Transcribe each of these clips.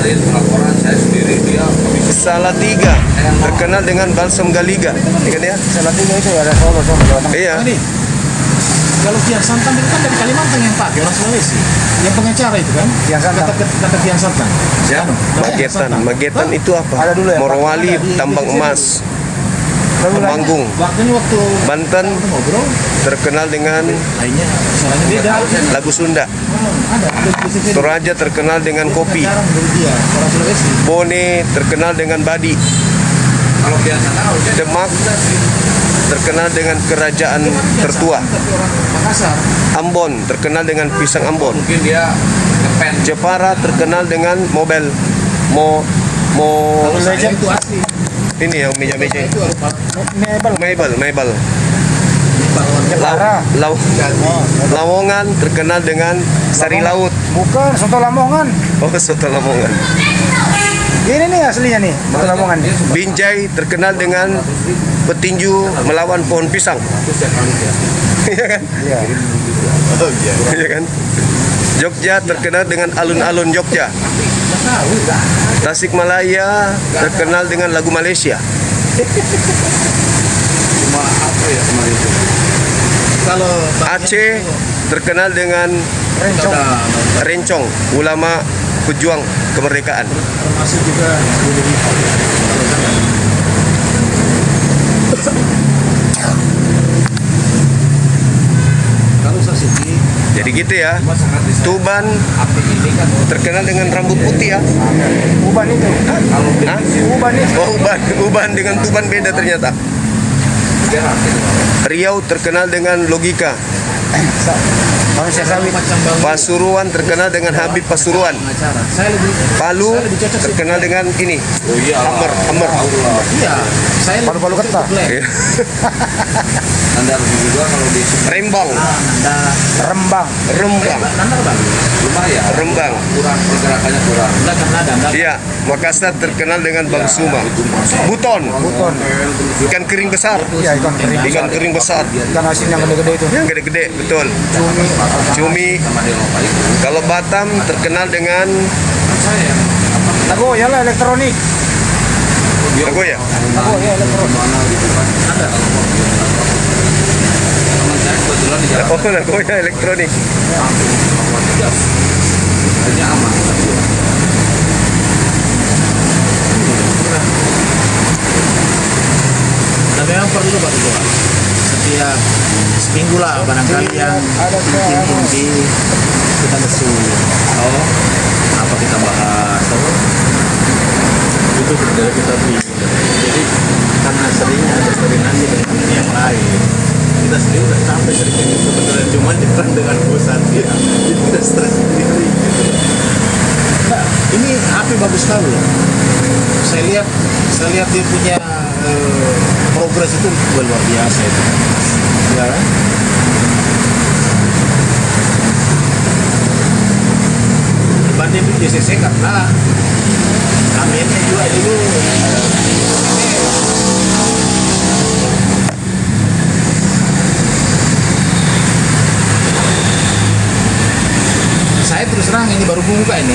kemarin laporan saya sendiri dia Salatiga terkenal dengan balsam Galiga. Ingat ya? Salatiga itu ada Solo, Jawa Tengah. Iya. Ini kalau Kian Santan itu kan dari Kalimantan yang pakai orang Sulawesi. Yang pengacara itu kan? Kian Santan. Kata Kian Santan. Ya. Magetan. Magetan itu apa? Ada dulu ya, Morowali, Pak. Tambang Emas, Temanggung. Waktu Banten ngobrol, terkenal dengan lainnya soalnya beda. lagu Sunda. Ada di Toraja terkenal dengan kopi. Pengacara dari dia, orang Sulawesi. Bone terkenal dengan badi. Kalau biasa harusnya Demak terkenal dengan kerajaan tertua. Tapi orang Makassar. Ambon terkenal dengan pisang Ambon. mungkin dia ngepen. Jepara terkenal dengan mobil. Kalau saya itu asli. Ini yang meja-meja Itu Mebel. Mebel. Jepara. Lamongan terkenal dengan sari laut. Bukan, soto Lamongan. Oh, soto Lamongan. Ini nih aslinya nih, soto Lamongan. Binjai terkenal dengan petinju melawan pohon pisang. Iya kan? Iya. Iya kan? Jogja terkenal dengan alun-alun Jogja. Tasikmalaya terkenal dengan lagu Malaysia. Cuma apa ya kemarin itu? Kalau Aceh terkenal dengan Rencong. Rencong, ulama pejuang kemerdekaan. termasuk juga kalau Sasuki Jadi gitu ya. Cuma sangat disayangkan. Tuban Api ini kan terkenal dengan rambut putih ya. Uban itu. kalau Hah? Uban itu. Oh, Uban dengan Tuban beda ternyata. dia rapi. Riau terkenal dengan logika. Manusia sawit. macam bambu Pasuruan terkenal dengan Habib Pasuruan. pengacara. Saya Palu lebih cocok terkenal dengan ini. Oh iya. Hammer. Iya, saya lebih Palu-palu cocok getah. ke Black. Iya. Anda harus juga kalau di Rembang, Nanda, Rembang. Rembang, Nanda bang. lumayan Rembang. kurang pergerakannya kurang. Nanda. Iya, Makassar terkenal dengan Bang Suma. Buton, Buton. ikan kering besar. Iya, ikan kering. Ikan kering besar. Ikan asin yang gede-gede itu. Yang gede-gede, betul. Cumi. Sama di lokal itu. Kalau Batam terkenal dengan Saya Nagoya lah elektronik. Nagoya. Nagoya elektronik. mana gitu kan. Ada kalau mau teman saya kebetulan di jalan Oh, Nagoya elektronik. hanya aman. Dan memang perlu Pak Ketua. Setiap seminggu lah barangkali yang Ada inti kita lesu. Oh, apa kita bahas? Oh, itu dari kita pilih. Jadi karena seringnya ada koordinasi dengan yang lain, kita sendiri udah capek sering itu sebetulnya cuma kita dengan bosan ya, jadi kita stres sendiri gitu. Nah, ini api bagus sekali loh. Saya lihat dia punya progres itu luar biasa itu. Ya kan? Dibanding di JCC karena aminnya juga dulu saya terus terang ini baru buka ini.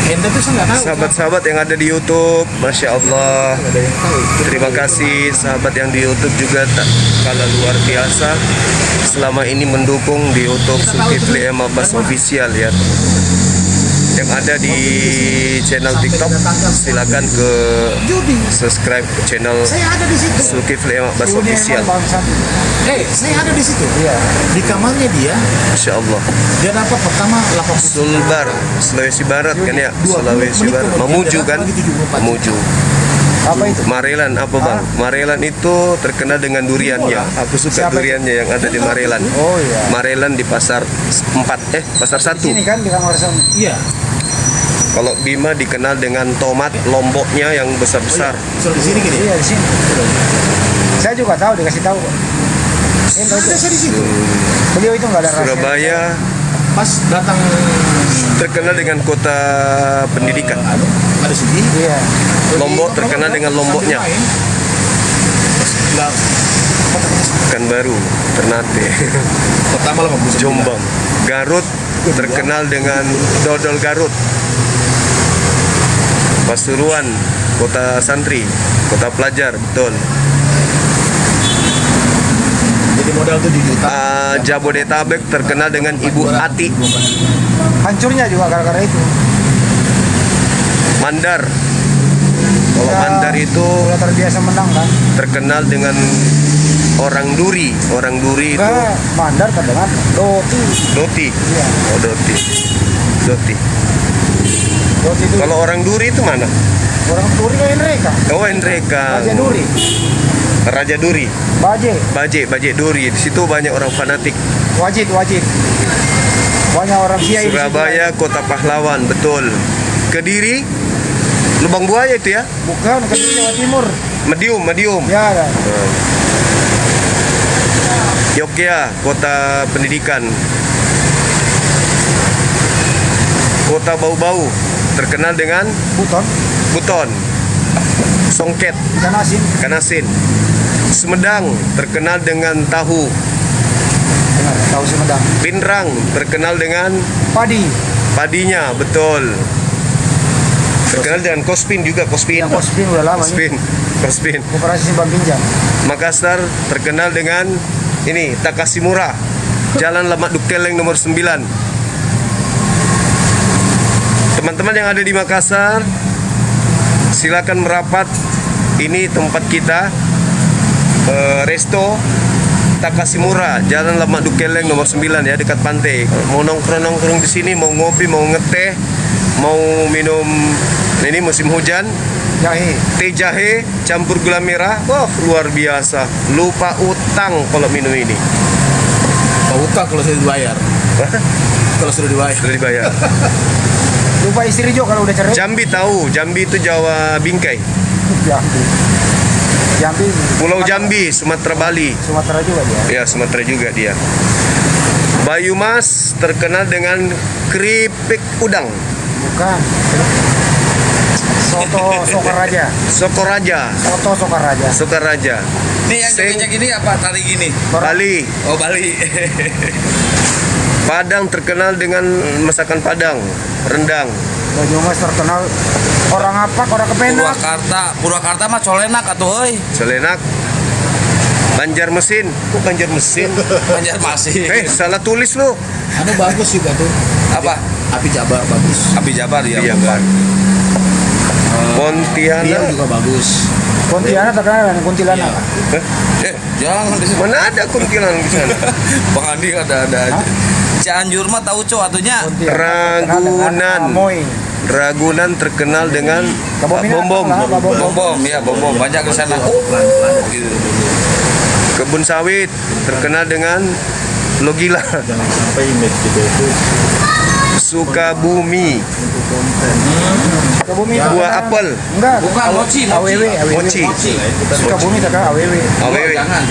Ente tuh saya nggak tahu. Sahabat-sahabat yang ada di YouTube, Masya Allah. Nggak ada yang tahu. Terima kasih sahabat yang di YouTube juga tak kalah luar biasa. Selama ini mendukung di YouTube Zulkifli M. Abbas Official ya. Yang ada di channel TikTok, silakan ke Judi. subscribe channel Saya ada di situ. Zulkifli M. Abbas Juni Official. emang bangsat. Saya ada di situ. Iya. Di kamarnya dia, Masya Allah. dia dapat pertama 80. Sulbar, Sulawesi Barat kan ya? Sulawesi Barat. Mamuju kan? Mamuju. Apa itu? Marelan apa bang? Marelan itu terkenal dengan duriannya. Aku suka Siapa itu? duriannya yang ada di Marelan. Oh iya. Marelan di pasar 4, pasar 1. Di sini kan di kamar sana. Iya. Kalau Bima dikenal dengan tomat lomboknya yang besar-besar. So di sini gini. Iya di sini. Saya juga tahu dikasih tahu. Ini tahu Ada itu. saya di situ. Beliau itu nggak ada rahasia. Surabaya Pas datang terkenal dengan kota pendidikan. ada sini. Iya. Lombok terkenal dengan lomboknya. Pas bilang, Pekanbaru, Ternate, pertama 80. Jombang, Garut terkenal dengan dodol Garut. Pasuruan, kota santri, kota pelajar, betul. Jadi modal 7 juta. Jabodetabek terkenal dengan Ibu Ati. Hancurnya juga gara-gara itu. Mandar. Kalau Ya, Mandar itu udah terbiasa menang kan. terkenal dengan orang duri. Orang duri itu Enggak, Mandar kan dengan Doti. Doti. Iya, Oh, Doti. Doti. Doti itu. Kalau orang duri itu mana? Orang Duri kan mereka. Oh, Endreka. Baje Duri. Raja Duri. Baje Duri. Di situ banyak orang fanatik. Wajib. Banyak orang Kiai di situ. Surabaya, kota pahlawan, betul. Kediri, Lubang Buaya itu ya? Bukan, ke Jawa Timur. Medium. Ya, ya. Yogyakarta, kota pendidikan. Kota bau-bau, terkenal dengan buton. Songket, Ikan asin. ikan asin. Sumedang, terkenal dengan tahu. Benar, tahu Sumedang. Pinrang, terkenal dengan padinya, betul. Terkenal dengan Kospin juga, Kospin. Yang Kospin udah lama ini. Kospin. Koperasi Simpan Pinjam. Makassar terkenal dengan ini Takasimura, Jalan Lemak Dukteleng nomor 9. Teman-teman yang ada di Makassar, silakan merapat. Ini tempat kita, Resto Takasimura, Jalan Lemak Dukteleng nomor 9 ya, dekat pantai. Mau nongkrong di sini, mau ngopi, mau ngeteh, mau minum, ini musim hujan, teh jahe campur gula merah, wah luar biasa. Lupa utang kalau minum ini. Utang kalau sudah dibayar. Kalau sudah dibayar. Lupa istri juga kalau udah cerai. Jambi tahu, Jambi itu Jawa Bingkai. Jambi. Pulau Jambi, Sumatera Bali. Sumatera juga dia. Ya, Sumatera juga dia. Banyumas terkenal dengan keripik udang. Bukan. Soto Sokaraja. Soto Sokaraja. Ini yang jogetnya gini apa tari gini? Bali. Oh, Bali. Padang terkenal dengan masakan Padang, rendang. Banyumas terkenal orang apa? Orang Kepenak. Purwakarta mah colenak atuh euy. Selenak. Banjarmasin. Kok Banjarmasin? Banjarmasin. Salah tulis lu. Anu bagus juga tuh. Apa? Api Jabar bagus. Api Jabar ya. Iya, bukan. Riau Pontianak. juga bagus. Pontianak terkenal dengan kuntilanak. Jangan disebut. Mana ada kuntilanak di sana? Bang Andi ada aja. Cianjur mah tahu co atunya. Ragunan terkenal dengan bom-bom. Bom banyak ke sana. Gitu. Kebun sawit terkenal dengan logila. Jangan sampai image gitu itu. Sukabumi, Sukabumi buah apel. Enggak. Bukan mochi. Mochi. Sukabumi terkenal AWW. AWW. Jangan.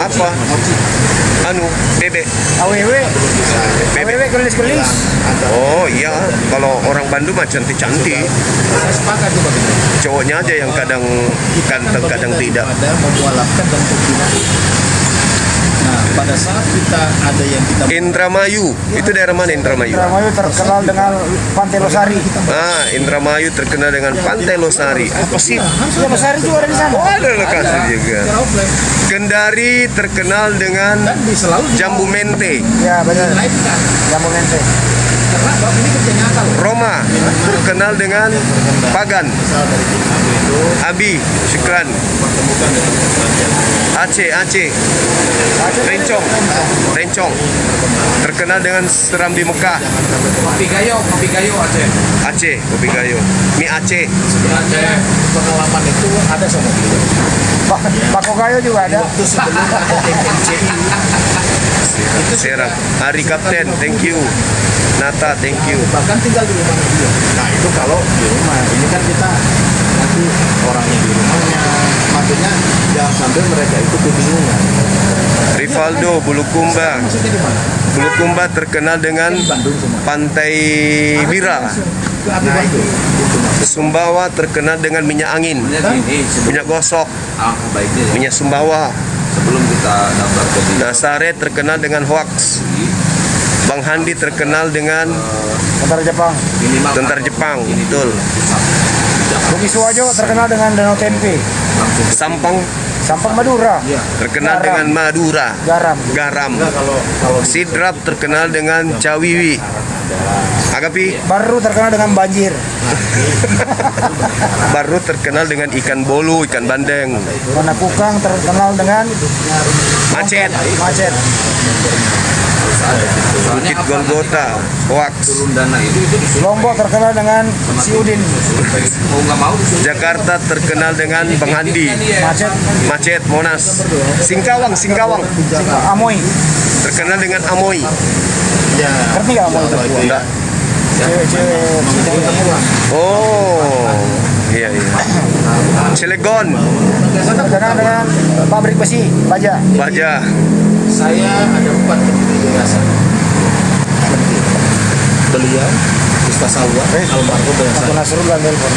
Apa? Anu, bebek. AWW Bebek. gelis-gelis. Oh iya, kalau orang Bandung mah cantik-cantik. Saya sepakat tuh begitu. Cowoknya aja yang kadang ganteng, kadang tidak. Ada memualafkan dan kombinasi. Nah, pada saat kita ada yang kita Indramayu, itu daerah mana Indramayu? Indramayu terkenal dengan Pantai Losari. Indramayu terkenal dengan Pantai Losari. Apa sih? Ya, Losari juga ada di sana. Oh, ada lokasi juga. secara offline Kendari terkenal dengan dan selalu jambu mente. Ya, benar. live kan. Jambu mente. Karena Bapak ini kerja nyata loh. Roma terkenal dengan Pagan. Misal dari Cimahi itu Abi, Syukran. pertemukan dengan pelajar. Aceh. Rencong. Terkenal dengan Serambi Mekah. Kopi gayo Aceh. Aceh, kopi gayo. Mie Aceh. Sebenarnya pengalaman itu ada sama dia. Bako Gayo juga ada. Waktu sebelum ada MNCI Serang. Hari Kapten, thank you. Nata, thank you. bahkan tinggal di rumah dia. Nah itu kalau di rumah, ini kan kita nanti orangnya di rumahnya. Maksudnya jangan sampai mereka itu kebingungan. Rivaldo, Bulukumba. Maksudnya di mana? Bulukumba terkenal dengan Di Bandung semua. Pantai Bira. Ke Abi Bandung. Itu maksud. Sumbawa terkenal dengan minyak angin, Gini, minyak gosok, baiknya ya. minyak Sumbawa. Sebelum kita daftar ke sini. Dasare terkenal dengan hoax. Bang Handi terkenal dengan Tentara Jepang. Minimal tentara Jepang, betul. Bugis Wajo terkenal dengan danau tempe. Sampang Sampang Madura. terkenal Garam. dengan Madura. Garam. Garam. Kalau Sidrap terkenal dengan Cawiwi. Agapi Baru terkenal dengan banjir. baru terkenal dengan ikan bolu, ikan bandeng. Panakukang terkenal dengan Macet. macet. Bukit Golgota, Hoax. turun dana itu disuruh Lombok terkenal dengan si Udin. Mau nggak mau disuruh. Jakarta terkenal dengan Bang Handi. Macet. Macet, Monas. Singkawang Amoy. terkenal dengan Amoy. ya. Ngerti nggak Amoy itu? Enggak. Cewek-cewek. Oh, iya. Cilegon, Terkenal dengan pabrik besi, baja. Baja. Saya ada 4 pendiri yayasan. Beliau Ustaz Alwar almarhum dengan Satu saya. Nasrullah telepon.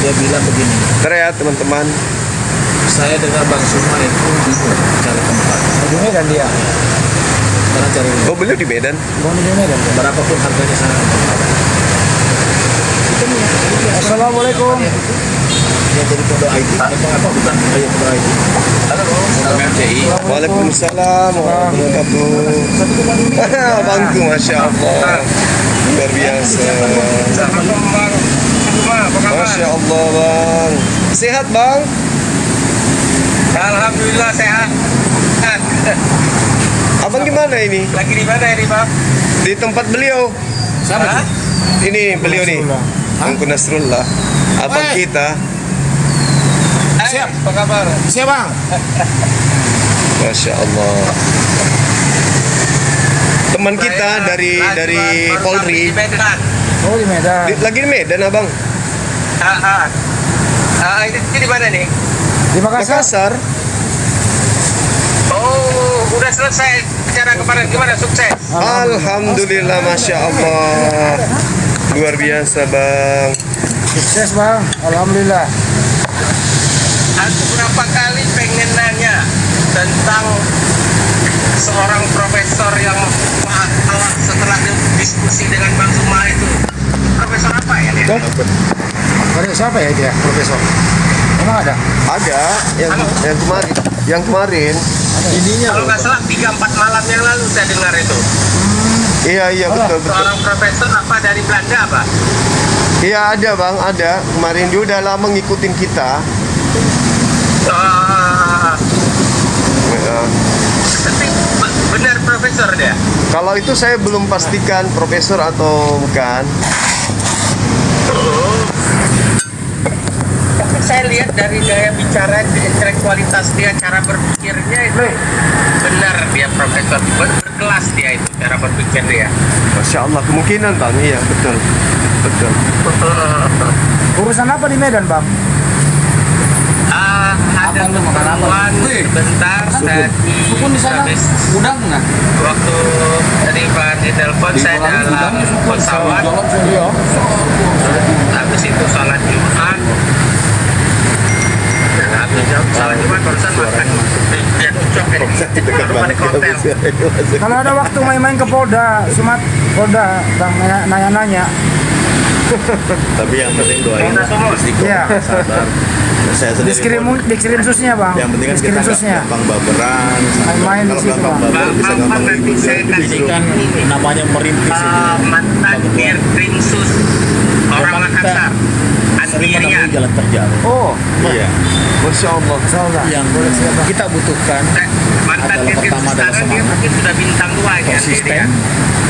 Dia bilang begini, Teriak teman-teman. saya dengar Bang Suma itu bingung cari tempat. Di Medan dia. Karena cari Oh, beliau di Medan. Bang di Medan. Dia. berapapun harganya saya. Assalamualaikum. Dia jadi pondok IT. Apa bukan? Ayo pondok IT. Salam MCI. Waalaikumsalam warahmatullahi wabarakatuh. Bangku, masya Allah, luar biasa. Masya Allah, bang. Sehat, bang? Alhamdulillah sehat. Abang gimana ini? Lagi di mana ini, Bang? Di tempat beliau. Siapa? Ini beliau nih, Bangku Nasrullah. Abang kita. Siap. Apa kabar? Siapa? Masya Allah. Teman kita dari Polri. Di Medan. Oh di Medan. Lagi di Medan, abang. Ini di mana nih? Di Makassar. Makassar. Oh, udah selesai acara kemarin, gimana? Sukses? Alhamdulillah, masya Allah. Luar biasa, bang. Sukses bang. Alhamdulillah. Aku berapa kali pengen nanya tentang seorang profesor yang setelah diskusi dengan Bang Suma itu. Profesor apa ya dia? Ada siapa ya dia? Profesor. Emang ada? Ada yang kemarin. Ininya Kalau nggak salah 3-4 malam yang lalu saya dengar itu. Iya, betul. Seorang profesor apa dari Belanda apa? Iya, ada, bang, ada. Kemarin dia udah lama ngikutin kita. Ya. Tapi benar profesor dia. Kalau itu saya belum pastikan profesor atau bukan. Tapi saya lihat dari gaya bicara, intelektualitas dia, cara berpikirnya itu benar dia profesor, berkelas dia itu cara berpikir dia. Masya Allah, kemungkinan, bang. Iya, betul. Urusan apa di Medan bang? Ada pertemuan sebentar tadi habis Udang nggak? waktu tadi Pak ditelepon saya dalam pesawat, habis itu sholat Jumat. Habis sholat Jumat barusan makan biar ucap baru balik ke hotel. Kalau ada waktu main-main ke Polda, Polda bang nanya-nanya. Tapi yang penting doain Polda Sumut. Iya. sabar. Saya sendiri Dikirim susnya bang. yang penting kan kita Dikirim nggak susnya. gampang baperan. Main-main di Kalau situ, gampang Bang. baper bisa gampang Bang, ribut. nanti saya kasih kan ini. namanya merintis itu. Mantan Dirkrimsus orang Makassar, Andi Sering menemui Rian. jalan terjal. Oh, Iya. Masya Allah. insyaallah. Yang Boleh siap bang. kita butuhkan Mantan adalah Dirkrimsus pertama adalah sekarang dia semangat, mungkin sudah bintang 2 ya. konsisten,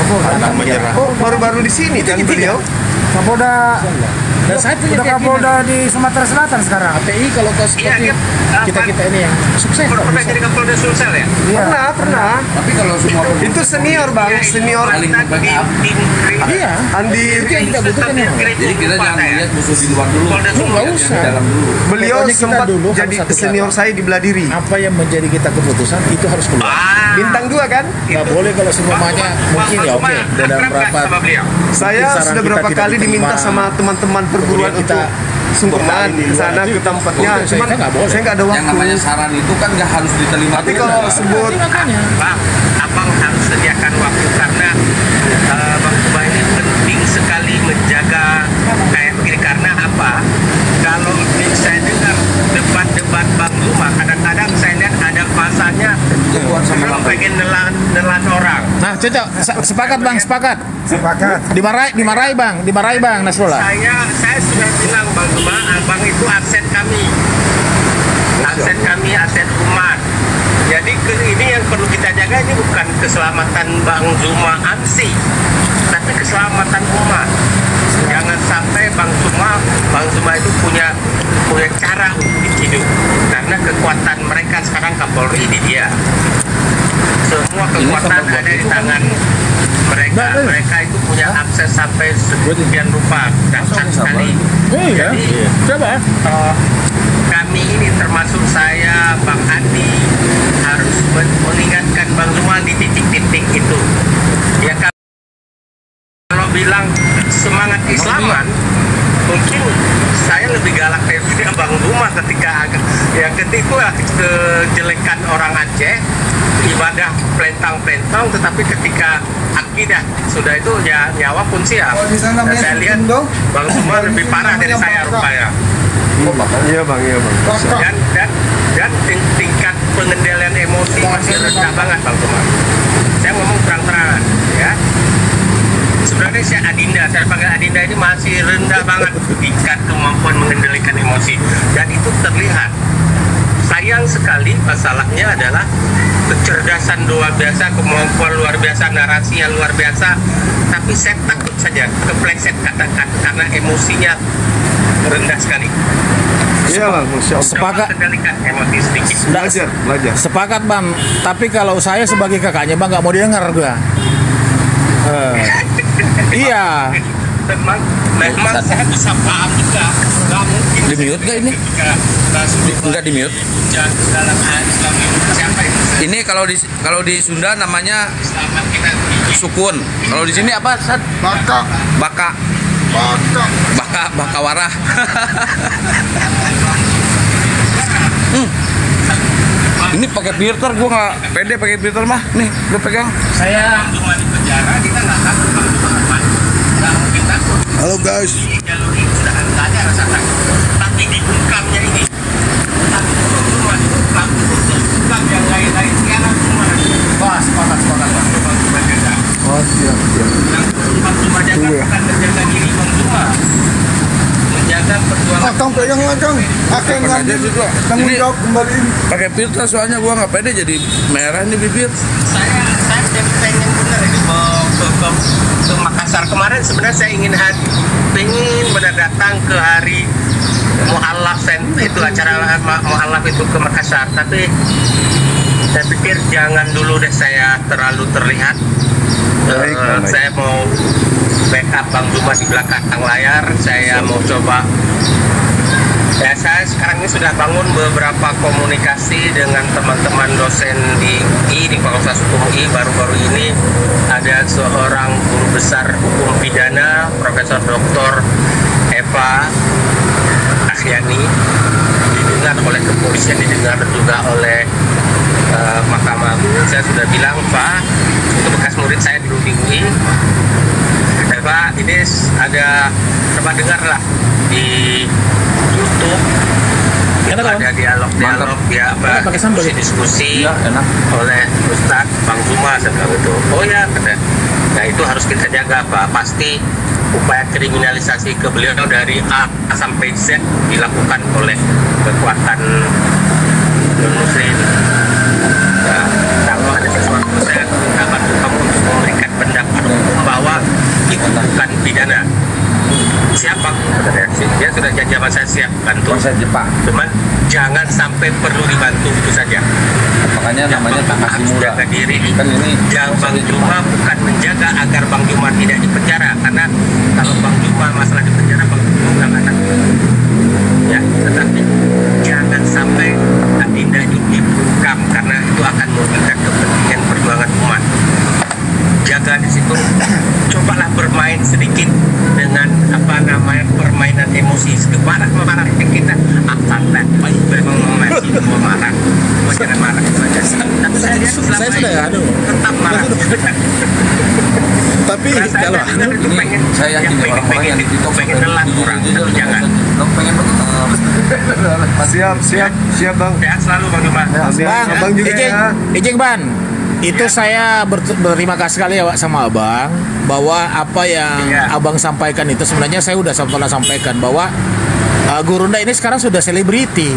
Oh, pantang menyerah. Oh, baru-baru di sini kan beliau? Kapolda Dan saya punya udah Kapolda di Sumatera Selatan sekarang. API kalau kau Iya, seperti dia kita ini yang sukses kok pernah bisa. jadi Kapolda Sulsel ya? Iya. Pernah. Tapi kalau semua Itu senior, bang. Senior. Mantan Iya. Andi. Itu yang kita butuhkan ya. jadi kita jangan melihat musuh di luar dulu. Polda Sumut. Lihat yang usah. di dalam dulu. Beliau Pokoknya kita sempat dulu jadi harus satu senior kata. saya di Beladiri. Apa yang menjadi kita keputusan itu harus keluar. Bintang 2 kan? Nggak boleh kalau semuanya mungkin ya oke. Dalam rapat Saya saran sudah kita berapa tidak kali diminta diterima. sama teman-teman perguruan Kemudian kita untuk sungkeman ke sana ke tempatnya. Boleh, Cuman saya nggak boleh. saya nggak ada Yang namanya waktu. saran itu kan nggak harus diterima. Tapi dulu, kalau Bang. sebut makanya Bang, abang harus sediakan waktu karena Bang Kuba ini penting sekali menjaga kayak begini karena apa? pengen nelan orang. Nah, cocok. Sepakat bang, sepakat. Sepakat. Dimarahi bang Nasrullah. Saya sudah bilang Bang Zuma, abang itu aset kami, aset umat. Jadi ini yang perlu kita jaga, ini bukan keselamatan Bang Zuma Amsi, tapi keselamatan umat. Jangan sampai Bang Zuma itu punya cara untuk hidup, karena kekuatan mereka sekarang Kapolri di dia. Semua kekuatan ada di tangan mereka. Mereka itu punya akses sampai sekian rupa, dahsyat sekali. Jadi kami ini termasuk saya, Bang Andi, harus mengingatkan Bang Zuma di titik-titik itu. Ya kalau bilang semangat Islaman, mungkin saya lebih galak dari Bang Zuma ketika kejelekan orang Aceh, ibadah pelentang-pelentang, tetapi ketika akidah sudah itu ya nyawa pun siap. Dan saya lihat Bang Zuma lebih parah dari saya rupanya. Iya bang. Dan tingkat pengendalian emosi masih rendah banget Bang Zuma. Saya ngomong terang-terangan ya. Sebenarnya saya panggil Adinda ini masih rendah banget tingkat kemampuan mengendalikan emosi, dan itu terlihat. Sayang sekali masalahnya adalah kecerdasan luar biasa, kemampuan luar biasa, narasi yang luar biasa, tapi saya takut saja kepleset kata-kata karena emosinya rendah sekali. Iya bang, Masya Allah. Sepakat. Coba kendalikan emosi sedikit. Belajar. Sepakat bang. Tapi kalau saya sebagai kakaknya bang nggak mau didengar gua. Iya. Memang saya bisa paham juga. Nggak mungkin. Di mute nggak ini? Enggak di mute. Dalam Islam itu siapa itu? Ini kalau di Sunda namanya Selamat kita sukun. Kalau di sini apa? Sat? Baka. Baka warah. Ini pakai filter, gua nggak pede pakai filter mah. Nih, gua pegang. Saya cuma di penjara, kita nggak takut Bang Zuma apa. Nggak mungkin takut. Halo guys. Di jalur ini sudah nggak ada rasa takut. Tapi di bungkamnya ini, takut Zuma di bungkam yang lain-lain sekarang semua. Sepakat Bang Zuma jaga. Oh siap. Yang perlu Bang Zuma jaga bukan menjaga diri Bang Zuma, menjaga perjuangan. Akan aja juga. Ini pakai filter soalnya gua nggak pede jadi merah nih bibir. Saya jadi pengen bener ini ke Makassar kemarin. Sebenarnya saya pengen benar datang ke hari Mu'allaf itu, acara Mu'allaf itu ke Makassar, tapi saya pikir jangan dulu deh, saya terlalu terlihat. Baik. Saya mau backup Bang Zuma di belakang layar. Saya mau coba. Ya, saya sekarang ini sudah bangun beberapa komunikasi dengan teman-teman dosen di UI, di Fakultas Hukum UI. Baru-baru ini ada seorang guru besar hukum pidana, Profesor Dr. Eva Ahyani, didengar oleh kepolisian, didengar juga oleh Mahkamah Agung. Saya sudah bilang, Pak, itu bekas murid saya di UI. Pak, ini ada, coba dengarlah di YouTube. Itu ada dialog ya, diskusi oleh Ustadz Bang Zuma segala itu. Oh ya, kata. Nah itu harus kita jaga Pak. Pasti upaya kriminalisasi ke beliau dari A sampai Z dilakukan oleh kekuatan non-muslim. Nah, kalau ada sesuatu saya minta bantu kamu untuk memberikan pendapat hukum bahwa itu bukan pidana. Siapa? Dia sudah janji sama saya siap bantu. Cuman jangan sampai perlu dibantu itu saja. Makanya namanya tak kasih murah. Jaga diri. Kan ini Jangan Bang Zuma bukan menjaga agar Bang Zuma tidak dipenjara, karena kalau Bang Zuma masalah dipenjara, Bang Zuma nggak akan. Ya, tetapi jangan sampai Adinda ini dibungkam, karena itu akan merugikan kepentingan perjuangan umat. Jaga di situ. Cobalah bermain sedikit dengan permainan emosi. Marah kita akan memang masih mau marah. Jangan marah saja. Tapi saya lihat saya sudah ya, tetap marah. tapi kalau ini saya yakin orang-orang yang di TikTok pengen nelan orang, tapi jangan. pengen Siap bang. Sehat selalu Bang Zuma. Bang juga Ijing, ya. Ijing ban. Itu saya berterima kasih sekali ya Pak sama Abang, bahwa apa yang Iya. Abang sampaikan itu sebenarnya saya udah pernah sampaikan bahwa Gurunda ini sekarang sudah selebriti.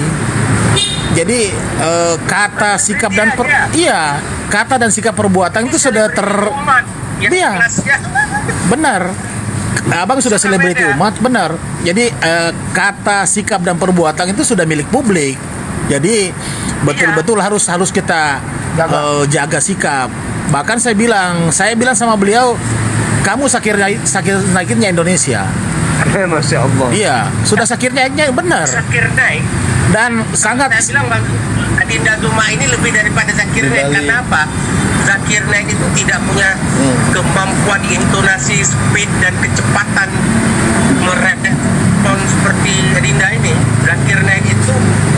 Jadi kata, sikap dan iya, kata dan sikap perbuatan itu sudah umat yang Iya. kelasnya benar. Abang sudah selebriti umat, benar. Jadi kata, sikap dan perbuatan itu sudah milik publik. Jadi betul-betul harus kita jaga sikap. Bahkan saya bilang sama beliau, kamu sakit-sakitnya Indonesia. Masya Allah. Iya, sudah sakitnya benar. Zakir Naik. Dan sangat Saya bilang Bang Adinda Duma ini lebih daripada Zakir Naik. Karena apa? Zakir Naik itu tidak punya kemampuan intonasi, speed dan kecepatan merespon seperti Adinda ini. Zakir Naik itu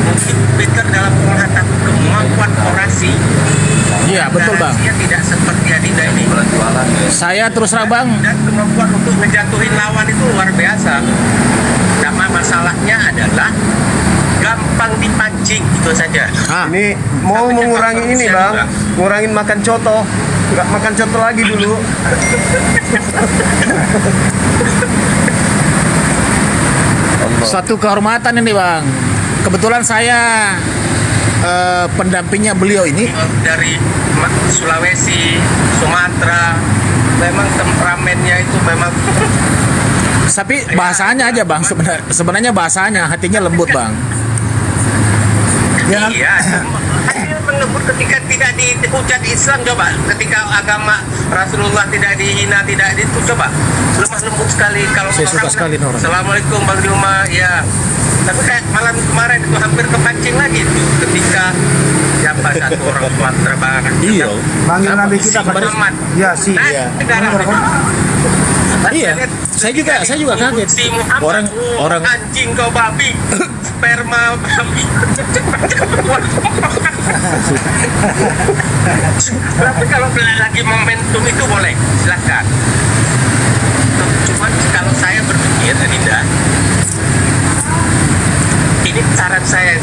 mungkin Peter dalam penglihatan kemampuan orasi. Iya, betul Bang. Narasinya tidak seperti Adinda ini. Saya terus terang Bang, Dan kemampuan untuk ngejatuhin lawan itu luar biasa. Sama masalahnya adalah gampang dipancing, itu saja. Ini mau Tapi mengurangi faktor ini usia bang, juga. ngurangin makan coto, nggak makan coto lagi dulu. suatu kehormatan ini Bang. Kebetulan saya pendampingnya beliau ini. Dari Sulawesi, Sumatera, memang temperamennya itu memang Tapi bahasanya aja Bang, sebenarnya bahasanya hatinya lembut Bang. Ya, iya. Hanya lembut ketika tidak dihujat Islam, coba. Ketika agama Rasulullah tidak dihina, tidak itu, coba. Lemah lembut sekali kalau Saya suka orang sekali bilang, orang. Assalamualaikum Bang Duma, ya. Tapi kayak malam kemarin itu hampir kepancing lagi itu ketika siapa satu orang Sumatera Barat. Iya. manggil Nabi kita Si Muhammad. Ya sih. Nah, Iya. negara Iya, saya juga kaget. Si Muhammad, Orang anjing kau babi, sperma babi. Tapi kalau lagi momentum itu boleh, silakan. Cuma kalau saya berpikir, Adinda, ini saran saya yang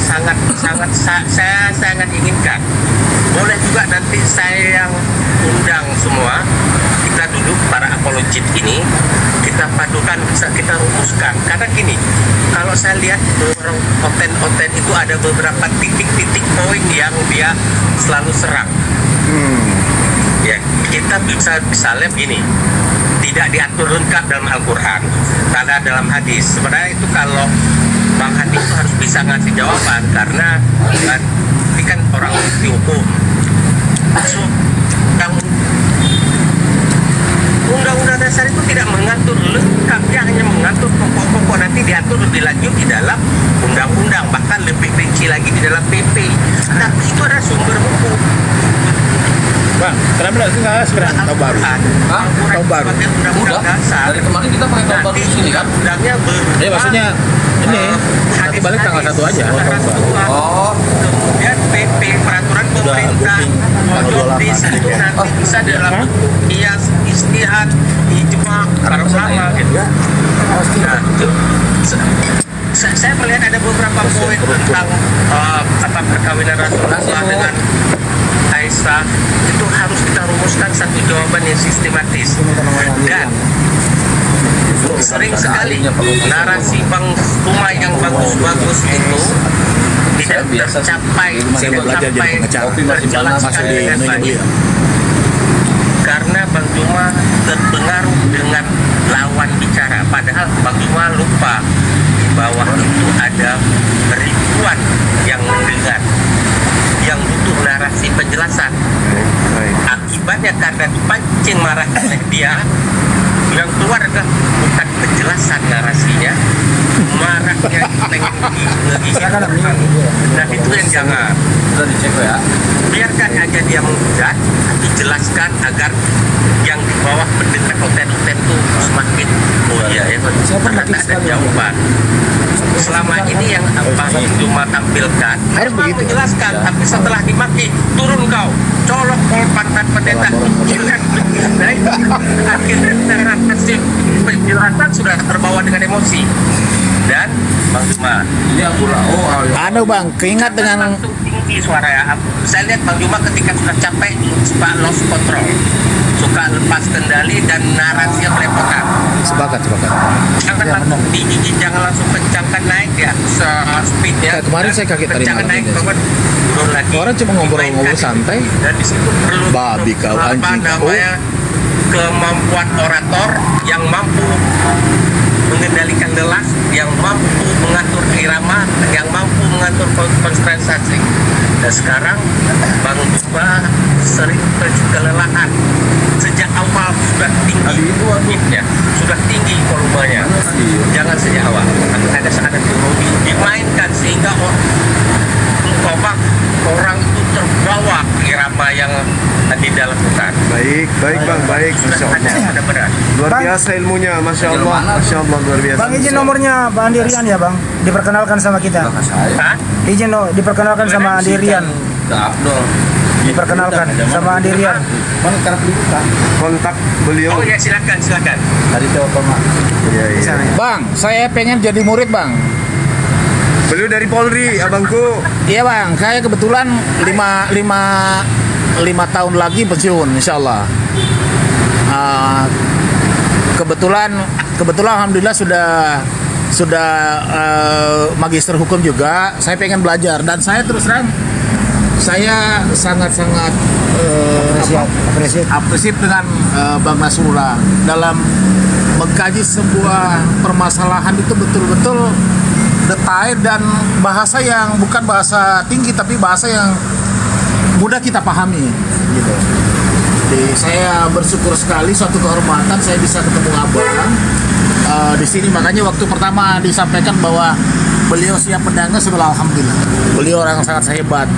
saya sangat inginkan. Boleh juga nanti saya yang undang semua, kita duduk para apologit ini, kita padukan, bisa kita rumuskan. Karena gini, kalau saya lihat orang konten-konten itu ada beberapa titik-titik poin yang dia selalu serang. Ya, kita bisa misalnya begini, tidak diatur lengkap dalam Al-Quran, karena dalam hadis. Sebenarnya itu kalau Bang Hadi itu harus bisa ngasih jawaban, karena ini kan orang bukti hukum. So, Undang-undang dasar itu tidak mengatur lengkap, dia hanya mengatur pokok-pokok, nanti diatur lebih lanjut di dalam undang-undang, bahkan lebih rinci lagi di dalam PP. Tapi itu adalah sumber hukum. Bang, kenapa enggak sekarang tahun baru? Tahun baru. Sebagai undang-undang dasar. Dari kemarin kita pakai tahun baru di sini kan? Undangnya berubah. Ya maksudnya ini nanti balik tanggal 1 aja. Oh. Kemudian PP peraturan pemerintah Jodis itu nanti bisa dalam kias, istihad, ijma, para ulama gitu. Nah, itu saya melihat ada beberapa poin tentang apa perkawinan Rasulullah dengan Aisyah, itu harus kita rumuskan satu jawaban yang sistematis. Dan sering sekali narasi Bang Duma yang bagus-bagus itu tidak tercapai, Saya tidak belajar jadi sampai pengacara. terjelaskan Masuk di dengan menu baik. beliau. Karena Bang Duma terpengaruh dengan lawan bicara, padahal Bang Duma lupa di bawah itu ada ribuan yang mendengar, yang butuh narasi penjelasan. Akibatnya karena dipancing marah oleh dia, yang keluar adalah bukan penjelasan narasinya, marahnya pengen ngegigit. Nah itu yang jangan. Sudah dicek ya. Biarkan aja dia menghujat, tapi jelaskan agar yang di bawah mendengar konten-konten itu semakin ya akan ada jawaban. Selama ini yang Bang Duma tampilkan memang menjelaskan, tapi setelah dimaki turun kau colok pol pantat pendeta. Nah itu akhirnya secara pasif penjelasan sudah terbawa dengan emosi. Dan Bang Duma Ini aku lah. Oh, Anu Bang, keingat dengan langsung tinggal tinggi suara ya. Saya lihat Bang Juma ketika sudah capek suka lost control, suka lepas kendali dan narasinya belepotan. Sepakat. Jangan langsung tinggi, jangan langsung kencangkan naik ya speednya. Kayak kemarin saya kaget tadi kencangkan malam naik, ini. turun lagi. Orang cuma ngobrol-ngobrol Dimainkan. santai. Dan di situ perlu Babi kau, apa anjing kau. namanya, kemampuan orator yang mampu mengendalikan gelas, yang mampu mengatur irama, yang mampu mengatur konsentrasi. Dan sekarang Bang Juma sering kelelahan. Sejak awal sudah tinggi pitnya, sudah tinggi volumenya. Jangan sejak awal, tapi ada saat turun dimainkan sehingga orang itu terbawa irama yang tadi dilakukan. Baik Bang, baik. Masya Allah. Ada benar. Luar Bang. biasa ilmunya, Masya Allah. Masya Allah, luar biasa. Bang, izin nomornya Bang Andi Rian ya Bang, diperkenalkan sama kita. Hah? Izin diperkenalkan sama Andi Rian. Diperkenalkan sama Andi Rian. Mana sekarang dibuka? Kontak beliau. Oh ya, silakan. Tadi telepon Mak. Iya. Bang, saya pengen jadi murid Bang. Beliau dari Polri, abangku. Iya Bang, saya kebetulan 5 tahun lagi pensiun, insya Allah. Kebetulan alhamdulillah sudah magister hukum juga. Saya pengen belajar dan saya terus terang saya sangat apresiat dengan Bang Nasrullah dalam mengkaji sebuah permasalahan itu betul-betul detail dan bahasa yang bukan bahasa tinggi tapi bahasa yang mudah kita pahami gitu. Jadi saya bersyukur sekali, suatu kehormatan saya bisa ketemu Abang di sini. Makanya waktu pertama disampaikan bahwa beliau siap mendengar, sudah alhamdulillah. Beliau orang sangat hebat.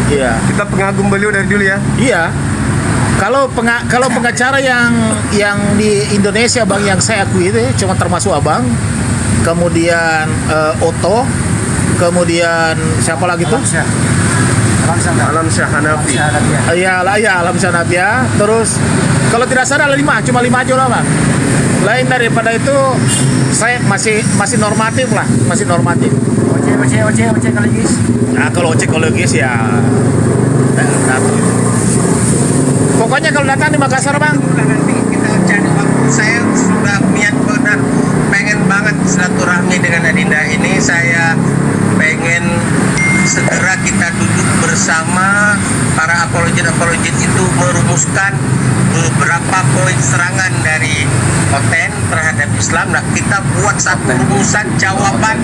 Iya. Kita pengagum beliau dari dulu ya. Iya. Kalau pengacara yang di Indonesia Bang yang saya akui itu cuma termasuk Abang, kemudian Oto, kemudian siapa lagi tuh? Alam Syah Hanafi. Iya, Alam Syah Hanafi ya. Terus kalau tidak salah ada cuma 5 aja lah Bang. Lain daripada itu saya masih normatif lah, masih normatif. Oce kolegis. Nah, kalau ojek kolegis ya satu. Pokoknya kalau datang di Makassar Bang, Nanti kita cari waktu. Saya sudah niat benar, pengen banget silaturahmi dengan Adinda ini. Saya pengen segera kita duduk bersama para apologet itu merumuskan beberapa poin serangan dari Oten terhadap Islam. Nah, kita buat satu rumusan jawaban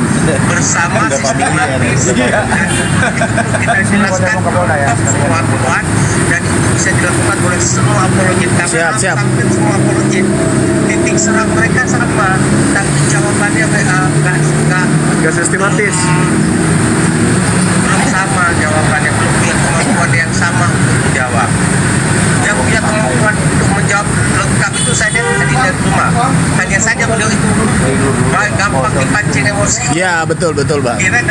bersama sistematis dan kita jelaskan semua temuan dan itu bisa dilakukan oleh semua apologet karena Siap. sampai semua apologet titik serang mereka sama tapi jawabannya Gak sistematis. belum sama jawabannya, belum punya kemampuan yang sama untuk menjawab. Yang punya kemampuan untuk menjawab lengkap itu saja tadi dari rumah. Hanya saja beliau itu gampang dipancing emosi. ya betul Bang. Kira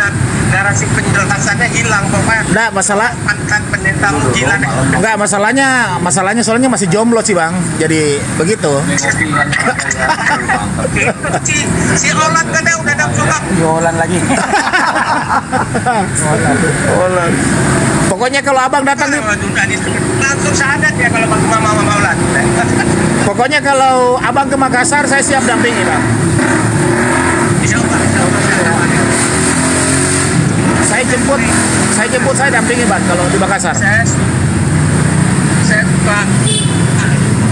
narasi penjelasannya hilang pokoknya. Nah, masalah Mantan pendeta gila deh. enggak masalahnya soalnya masih jomblo sih Bang. Jadi begitu. Si Olan kan udah nafsu bang. Jualan lagi. Pokoknya kalau Abang datang di Langsung syahadat ya kalau bang Mama Maulan. Pokoknya kalau Abang ke Makassar saya siap dampingi Bang. Insya Allah. Saya jemput saya dampingi Bang kalau di Makassar. Saya suka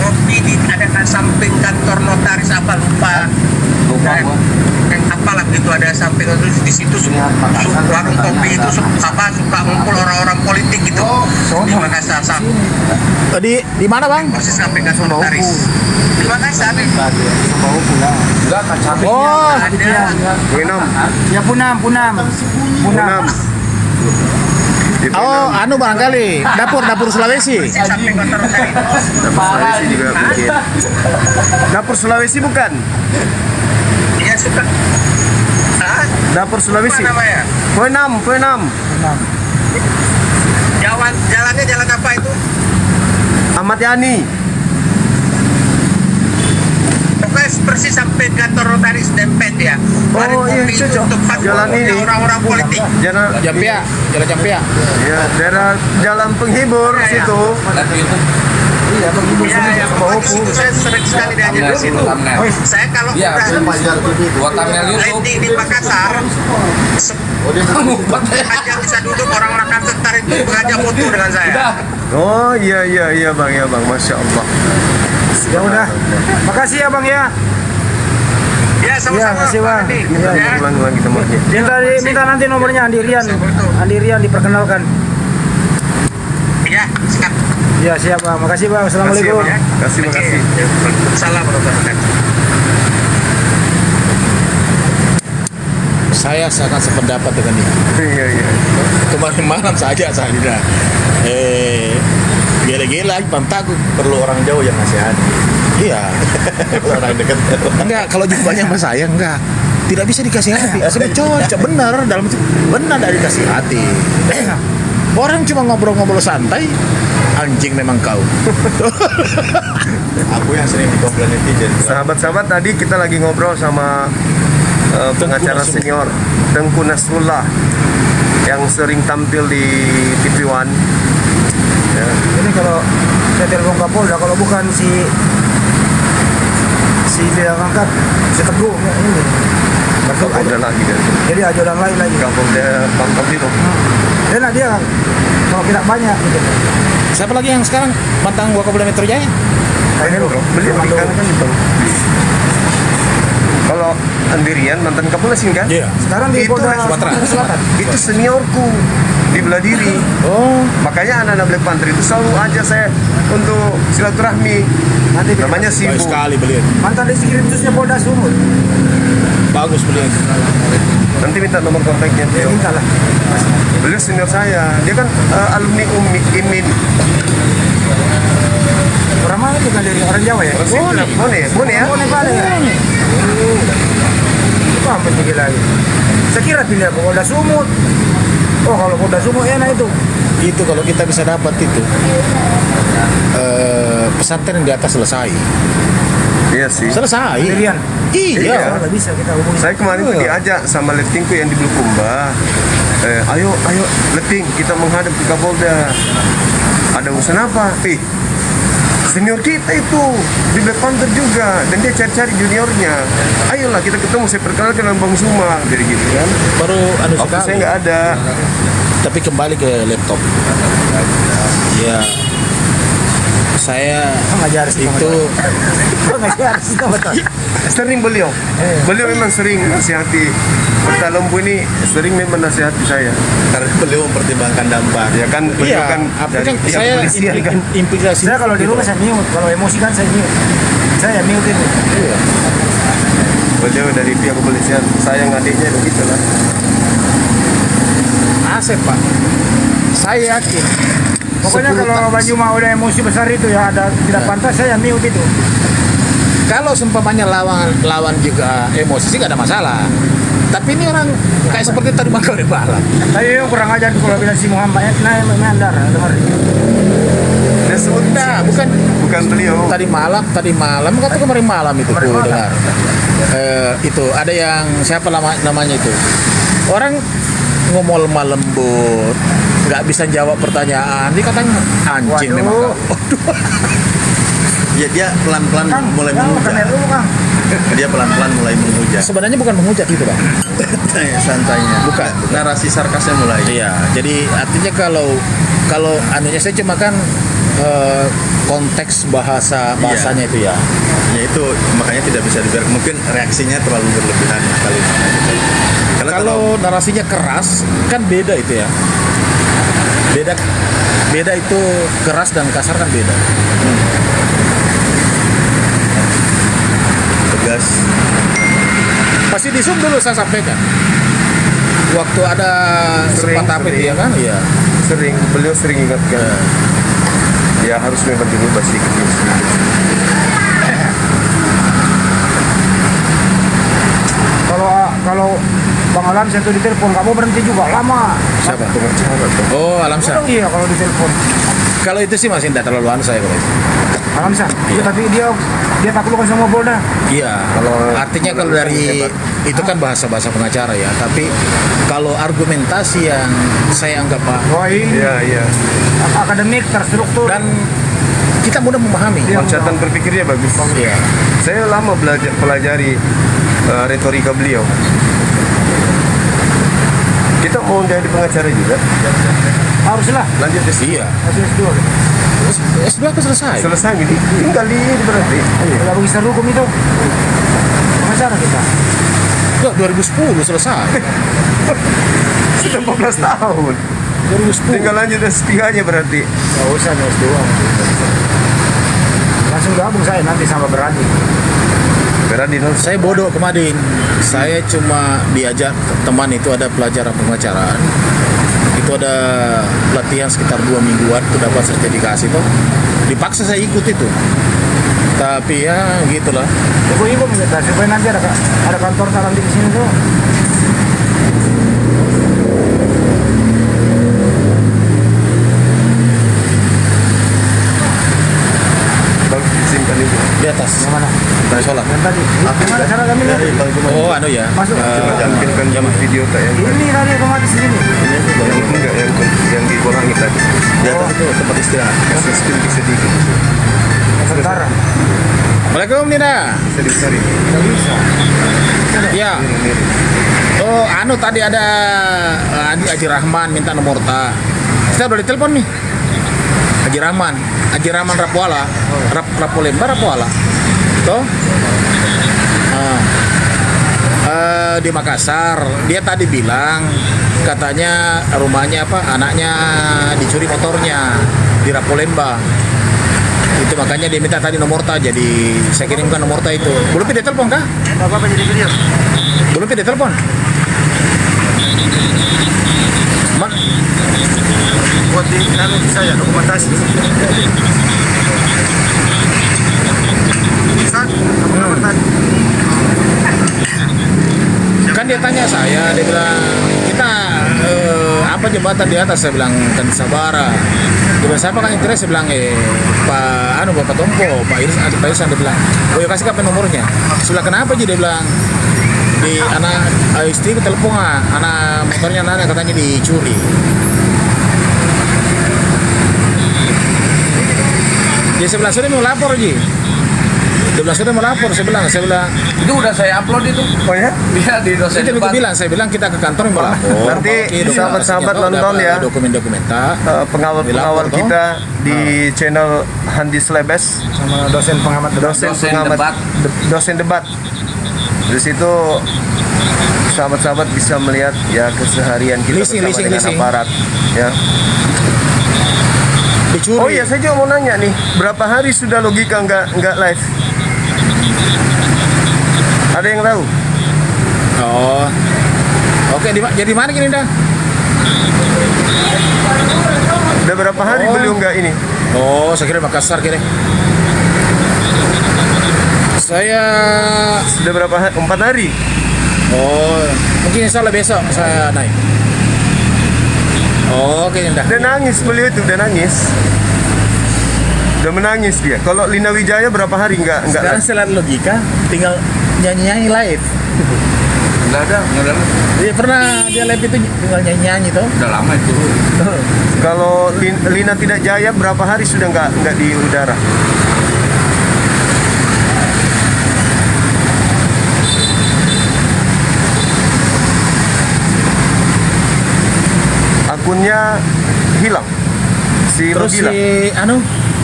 ngopi di ada samping kantor notaris apa lupa yang apalah gitu, ada samping itu di situ warung kopi itu suka ngumpul orang-orang politik gitu di Makassar Di mana Bang? persis samping kantor notaris di Makassar nih. Oh, Ada Ya Punam. oh anu barangkali dapur Sulawesi. persis samping kantor notaris. Sulawesi juga mungkin. Dapur Sulawesi bukan? Iya suka. Hah? Dapur Sulawesi. Apa namanya? Poenam. Jalannya jalan apa itu? Ahmad Yani. Pokoknya persis sampai kantor notaris Dempet ya. Warung Oh, iya, kopi itu, itu Cok. tempat Jalan kumpulnya ini. orang-orang politik. Jalan Jampia, Jalan Jampia. Ya, daerah jalan penghibur Ya, ya. situ. Iya, bang ibu Iya, ya, pokoknya di situ saya sering sekali diajak di situ. Saya kalau Iya, udah buat thumbnail YouTube. landing di Makassar, aja bisa duduk orang Makassar ntar itu ngajak foto dengan saya. Oh iya iya iya bang ya bang, masya Allah. Ya udah. Makasih ya bang ya. Ya, sama-sama. Iya, makasih, Bang. Pak Andi. Iya, Ya. Ulang lagi nomornya. Minta nanti nomornya Andi Rian. Andi Rian diperkenalkan. Ya, siap. Ya siap bang. Makasih bang. Assalamualaikum. Ya. Makasih, makasih. Salam warahmatullahi wabarakatuh. Saya sangat sependapat dengan dia. Iya iya. Kemarin malam saja saya tidak. Gila-gila pantaku. Perlu orang jauh yang nasihati. Iya. Orang dekat. Enggak, kalau jumlahnya sama saya enggak. Tidak bisa dikasih hati. Sudah cocok, benar dalam itu. Benar dari dikasih hati. Orang cuma ngobrol-ngobrol santai. Anjing memang kau. Aku yang sering dikomplain netizen. Sahabat-sahabat, tadi kita lagi ngobrol sama pengacara Nasrullah. senior Tengku Nasrullah yang sering tampil di TV One. Ya. Ini kalau saya telepon Kapolda, kalau bukan si dia angkat, si Teguh ya, ini. Masuk Kapolda aja. lagi kan. Jadi ajudan lain lagi. Kapolda Pangkal itu. Enak dia kan. Kalau tidak banyak gitu. Siapa lagi yang sekarang mantan Wakapolda Metro Jaya? Kayak Beliau di kanan kan itu. Kalau Andirian mantan Kapolda kan? Iya. Sekarang di Itu Polda Sumatera. Selatan. Itu seniorku di belah diri. Oh, Makanya anak-anak Black Panther itu selalu aja saya untuk silaturahmi. Nanti Namanya baik Sibu. sekali beliau. mantan diskrimsusnya Polda Sumut. Bagus beliau. Nanti minta nomor kontaknya Ya beliau. minta lah. Beliau senior saya. Dia kan alumni IMIN. Orang mana itu kan dari orang Jawa ya? Bone ya? Bone Bale ya? Itu apa tinggi lagi? Saya kira pindah ke Polda Sumut. Oh kalau Polda Sumut enak itu. Itu kalau kita bisa dapat itu pesantren di atas selesai. Iya sih. Selesai. Sendirian. Iya. Kalau bisa kita hubungi. Saya kemarin tuh diajak sama letingku yang di Bulukumba. Ayo leting kita menghadap ke Kapolda. Ada urusan apa? Senior kita itu di Black Panther juga, dan dia cari-cari juniornya. Ayolah kita ketemu, saya perkenalkan dengan Bang Suma, jadi gitu kan. Baru anu Waktu saya sekali. nggak ada. Tapi kembali ke laptop. Ya. Saya Ngajar sih. itu Ngajar sih betul. Sering beliau memang sering nasihati. Kota Lembu ini sering memang nasihati saya. Karena beliau mempertimbangkan dampak. Ya kan beliau iya, kan apa dari kan pihak saya kepolisian kan. implikasi. Saya kalau di rumah saya mute, kalau emosi kan saya mute. Saya mute itu. Iya. Beliau dari pihak kepolisian, sayang adiknya begitu lah. Asep Pak. Saya yakin. Pokoknya 10 kalau Baju mau udah emosi besar itu ya ada tidak pantas saya mute itu. kalau seumpamanya lawan juga emosi sih gak ada masalah. Tapi ini orang kayak seperti tadi makan di malam. Tapi yang kurang ajar tuh kalau bilang si Muhammad nah Mandar dengar. Dia sebut Nah, bukan beliau. tadi malam kata kemarin malam itu Kemarin ku malam. dengar. Itu ada yang siapa namanya itu. Orang ngomong lemah lembut, nggak bisa jawab pertanyaan, dia katanya anjing Waduh. memang kau. Ya dia pelan-pelan Kang, mulai Kang, menghujat. kamera dulu, Kang. Dia pelan-pelan mulai menghujat. Sebenarnya bukan menghujat itu Bang. Santainya. Bukan. Narasi sarkasnya mulai. Iya, jadi artinya kalau anunya saya cuma kan konteks bahasanya itu ya. Ya itu makanya tidak bisa dibiarkan. Mungkin reaksinya terlalu berlebihan kali. Karena Kalau narasinya keras kan beda itu ya. Beda itu keras dan kasar kan beda. tegas, Pasti di Zoom dulu saya sampaikan. Waktu ada sempat apa itu ya kan? Iya. Beliau sering ingatkan. Ya harus memang dirubah sedikit. Kalau Bang Alam saya tuh ditelepon kamu berhenti juga lama. Siapa? Oh, Alam Syah. Iya kalau ditelepon. Kalau itu sih masih tidak terlalu anu saya kalau itu. Alamsa. Iya, tapi dia taklukkan semua Polda. Iya, artinya kalau dari itu kan bahasa pengacara ya, tapi kalau argumentasi yang saya anggap Pak, Wah ini Iya. akademik terstruktur. dan kita mudah memahami. Loncatan berpikirnya bagus. Iya. Saya lama pelajari retorika beliau. Kita mau jadi pengacara juga. haruslah. Lanjut S2. Iya. Masih S2. S2 aku selesai. Selesai ini. Tinggal di ini berarti. Kalau magister hukum itu pengacara kita. Enggak, 2010 selesai. Sudah 14 tahun. 2010. Tinggal lanjut S3-nya berarti. Nggak usah S2. Langsung gabung saya nanti sama Beradi. Berarti Saya bodoh kemarin. Saya cuma diajak teman itu ada pelajaran pengacaraan. Itu ada pelatihan sekitar 2 mingguan itu dapat sertifikasi tuh. Dipaksa saya ikut itu. Tapi ya gitulah. Ibu-ibu minta supaya nanti ada kantor saran di sini tuh. bagus disimpan itu. Di atas. Yang mana? Di sholat. Yang tadi. Gimana cara kami lihat? Oh, anu ya. Masuk. Coba tampilkan dulu video tak yang Ini tadi otomatis di sini. enggak yang dikurangi tadi. Di atas itu tempat istirahat. Kasih spill sedikit. Sementara. Assalamualaikum Nina. Seri-seri. Nggak bisa. Ya. Oh, anu tadi ada Adi Haji Rahman minta nomor ta. Saya udah ditelepon nih. Haji Rahman Rapuala. Rapolemba Rapuala. Tuh. Di Makassar. Dia tadi bilang katanya rumahnya anaknya dicuri motornya di Rapolemba. Itu makanya dia minta tadi nomor ta, jadi saya kirimkan nomor ta itu. Belum dia telepon kah? Nggak apa-apa jadi video. Belum dia telepon. Buat di lalu saya dokumentasi. Nomor tadi. Kan dia tanya saya, dia bilang kita apa jembatan di atas, saya bilang kan Sabara. Dia bilang siapa kan interest, saya bilang Bapak Tompo, Pak Irsan, dia bilang oh ya kasih kapan nomornya. Sebelah kenapa aja, dia bilang di anak istri telepon anak motornya anak katanya dicuri. Dia sebelah sudah mau lapor aja. Dia bilang sudah melapor, saya bilang Itu udah saya upload itu. Oh ya? Iya di dosen itu debat. saya bilang kita ke kantor yang melapor. Nanti Oke, sahabat-sahabat dokumentasinya nonton ada ya. Dokumen-dokumen tak. Pengawal-pengawal Dilapor, kita di channel Handi Slebes, Sama dosen pengamat dosen Dosen pengamat debat. dosen debat. Di situ sahabat-sahabat bisa melihat ya keseharian kita Leasing, bersama dengan leasing. aparat ya. Dicuri. Oh iya, saya juga mau nanya nih, berapa hari sudah logika nggak live? Ada yang tahu? Oh. Oke, jadi mana gini dah? Udah berapa hari Oh. beliau nggak ini? Oh, saya kira Makassar kira. Saya Sudah berapa hari? 4 hari. oh, mungkin salah besok saya naik. Oh, oke dah. Udah nangis beliau itu, udah nangis. Udah menangis dia. Kalau Lina Wijaya berapa hari nggak Sekarang live? selat logika tinggal nyanyi-nyanyi live. Nggak ada. Dia pernah dia live itu tinggal nyanyi-nyanyi tuh. Udah lama itu. Kalau Lina tidak jaya berapa hari sudah nggak di udara? Akunnya hilang. Si Terus Nabila. si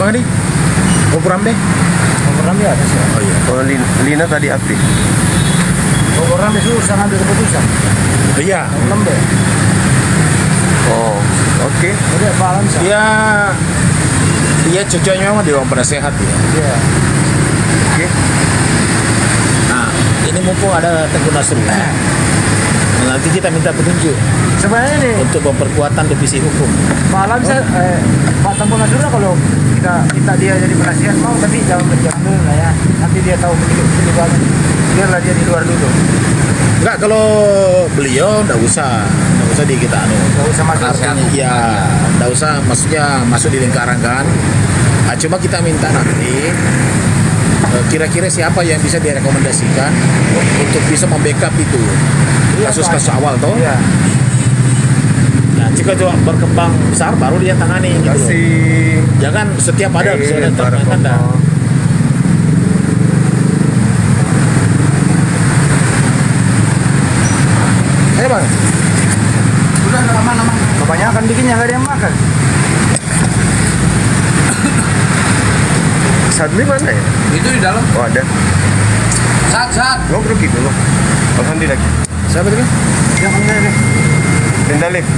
Bang Adi. Program deh. Program di atas ya. Oh iya. Oh, Lina tadi aktif. Program itu susah ngambil keputusan. Iya. Lembek. Oh, oke. Jadi apa Alamsa? Dia cocoknya memang di ruang penasehat ya. Iya. Oke. Nah, ini mumpung ada Tengku Nasrullah. Nanti kita minta petunjuk Sebenarnya nih untuk memperkuatan divisi hukum. Pak Alamsa, Pak Tengku Nasrullah kalau kita dia jadi penasihat mau, tapi jangan berjalan dulu lah ya. Nanti dia tahu pendidikan. Biarlah dia di luar dulu. Enggak, kalau beliau enggak usah di kita Nggak usah masuk. Artinya ya enggak usah, maksudnya masuk di lingkaran kan. Nah, cuma kita minta nanti kira-kira siapa yang bisa direkomendasikan untuk bisa membackup itu kasus-kasus awal toh. Iya. Nah, jika coba berkembang besar baru dia tangani gitu. Kasih Jangan setiap ada misalnya para tanda. Ayo bang. Udah aman. Kebanyakan bikinnya nggak ada yang makan. Sadli mana ya? Itu di dalam. Oh ada. Saat. Ngobrol gitu loh. Alhamdulillah. Siapa tadi? Yang mana deh? Tenda lift.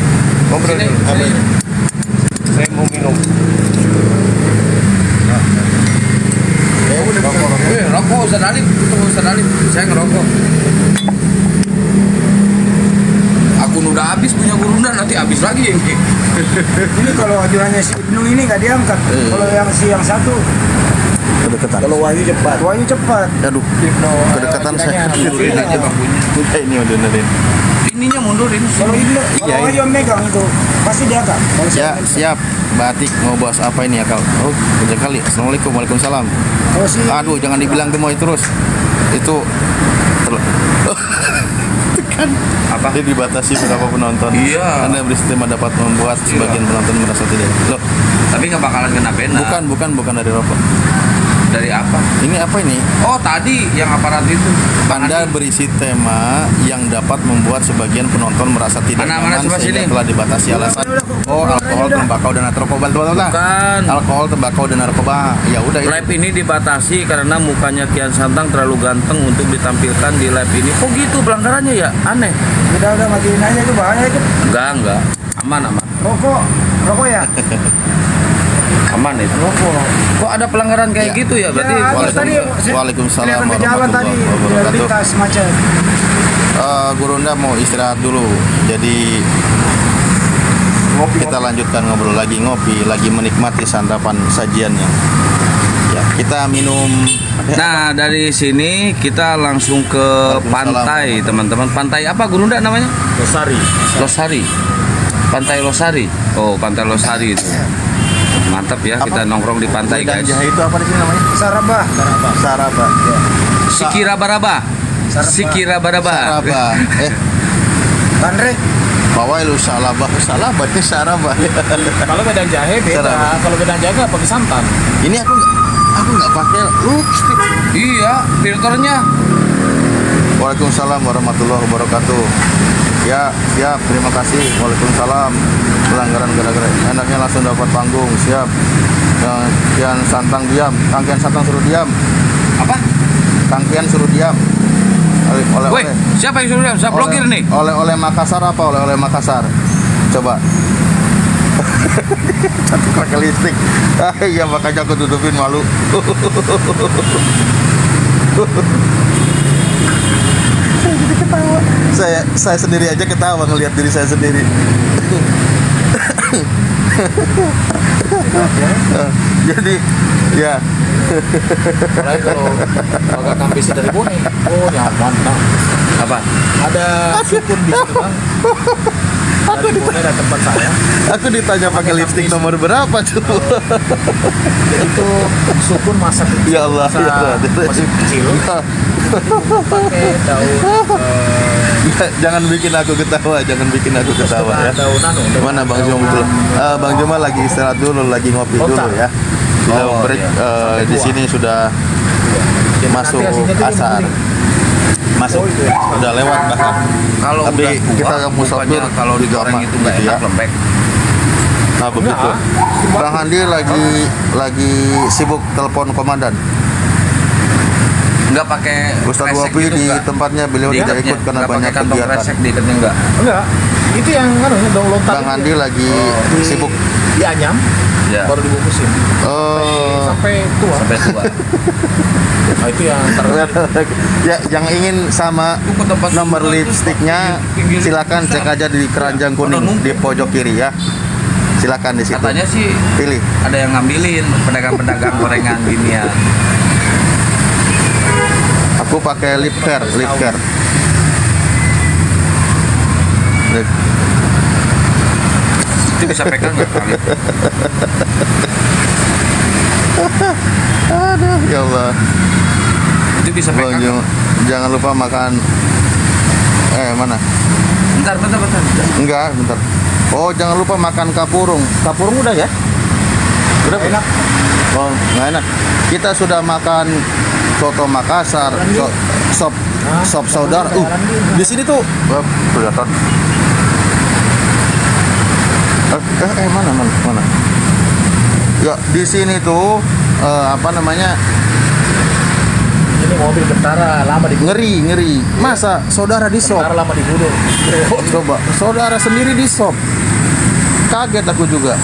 Ngobrol Sini, dulu. sini. Saya mau minum. Rokok Ustaz Alim. Itu Ustaz Alim. Saya ngerokok. Akun udah habis punya Gurunda, nanti habis lagi ini. Ini kalau ajuannya si Ibnu ini nggak diangkat. Kalau yang satu, Kedekatan. kalau Wahyu cepat. Aduh, kedekatan saya. Mundurin aja bangkunya. Udah ini udah nerin. Ininya mundurin. Kalau Ibnu, kalau Wahyu yang megang itu pasti diangkat. Kalau Ya, siap. Batik mau bahas apa ini ya kal? Oh, udah kali. Assalamualaikum, waalaikumsalam. Kalau si Aduh, jangan dibilang gemoy terus. Itu kan Apa? dia dibatasi berapa penonton. Iya. Anda beristima dapat membuat sebagian penonton merasa tidak. Loh, Tapi nggak bakalan kena pena. bukan dari rokok. Dari apa? Ini apa ini? Oh tadi yang aparat itu. Anda berisi tema yang dapat membuat sebagian penonton merasa tidak Mana, nyaman coba sehingga sini. telah dibatasi alasan alkohol, tembakau dan narkoba. Bukan. Alkohol, tembakau dan narkoba. Ya udah itu. Live ini dibatasi karena mukanya Kian Santang terlalu ganteng untuk ditampilkan di live ini. Kok gitu pelanggarannya ya? Aneh. udah matiin aja itu bahaya itu. Enggak. Aman. Rokok ya. Aman itu. Kok ada pelanggaran kayak Ya. gitu ya? Berarti Ya, tadi Waalaikumsalam kelihatan ke jalan tadi warahmatullahi dia wabarakatuh. lintas macet. Gurunda mau istirahat dulu. Jadi kita lanjutkan ngobrol lagi, ngopi lagi, menikmati santapan sajiannya. Ya, kita minum. Nah, dari sini kita langsung ke pantai, teman-teman. Pantai apa Gurunda namanya? Losari. Pantai Losari. Oh, Pantai Losari itu. Mantap ya, kita nongkrong di pantai, guys. Ganja itu apa di sini namanya? Sarabah. Saraba. Sikirabaraba. Sikirabaraba. Saraba. Bandrek. Bawai lu salabah ini saraba. Kalau bedang jahe beda. Sarap. Kalau bedang jahe nggak pakai santan. Ini aku nggak pakai lipstick. Iya, filternya. Waalaikumsalam warahmatullahi wabarakatuh. Ya, siap. Terima kasih. Waalaikumsalam. Pelanggaran gara-gara enaknya langsung dapat panggung. Siap. Kian Santang diam. Kang Kian Santang suruh diam. Apa? Kang Kian suruh diam. Woi, siapa yang suruh? Saya blokir nih. Oleh Makassar apa? Oleh Makassar. Coba. Satu pakai lipstick. Iya, makanya aku tutupin, malu. Saya sendiri aja ketawa ngelihat diri saya sendiri. Jadi ya Mulai kalau agak kampis dari Bone. Oh nyaman bang. Apa? Ada sukun di situ bang. Dari Bone ada tempat saya. aku ditanya pakai lipstick nomor berapa coba. Jadi itu sukun masa kecil. Ya Allah, masa ya Allah. masih kecil. Pakai daun. Jangan bikin aku ketawa, ya. Daun anu. Mana Bang Joma dulu? Bang Joma lagi istirahat dulu, lagi ngopi dulu ya. Kita break di sini sudah masuk asar. Masuk udah lewat bahkan. Kalau Tapi udah tua, kita musafir bukannya kalau juga digoreng aman, itu nggak gitu ya. enak lembek. Nah begitu. Bang Handi lagi sibuk telepon komandan. Nggak pakai Ustadz kresek Wapi gitu, di nggak? tempatnya beliau tidak Diikatnya, ikut karena nggak pakai banyak kantong kegiatan. kresek diikatnya enggak? Enggak. Itu yang anu daun lontar. Bang Handi lagi sibuk. Di Anyam Ya. baru dibungkusin. Sampai tua. Sampai tua. Nah, itu yang Ya, yang ingin sama Itu ke tempat nomor susu itu, lipstiknya pinggir silakan pusat. cek aja di keranjang kuning numpuk. di pojok kiri ya. Silakan di situ. Katanya sih Pilih. ada yang ngambilin pedagang-pedagang gorengan ginian. Aku pakai lip care. Itu bisa pegang nggak kali? Aduh, ya Allah. Itu bisa Bang PK. Jum, jangan lupa makan. Mana? Bentar. Enggak, bentar. Oh, jangan lupa makan kapurung. Kapurung udah ya? Udah enak. Oh, nggak enak. Kita sudah makan soto Makassar, sop saudara. Di sini tuh kelihatan. Mana? Ya, di sini tuh apa namanya? Ini mobil tentara lama di Ngeri. Masa saudara di sop? tentara lama dibunuh. Coba, saudara sendiri di sop. Kaget aku juga,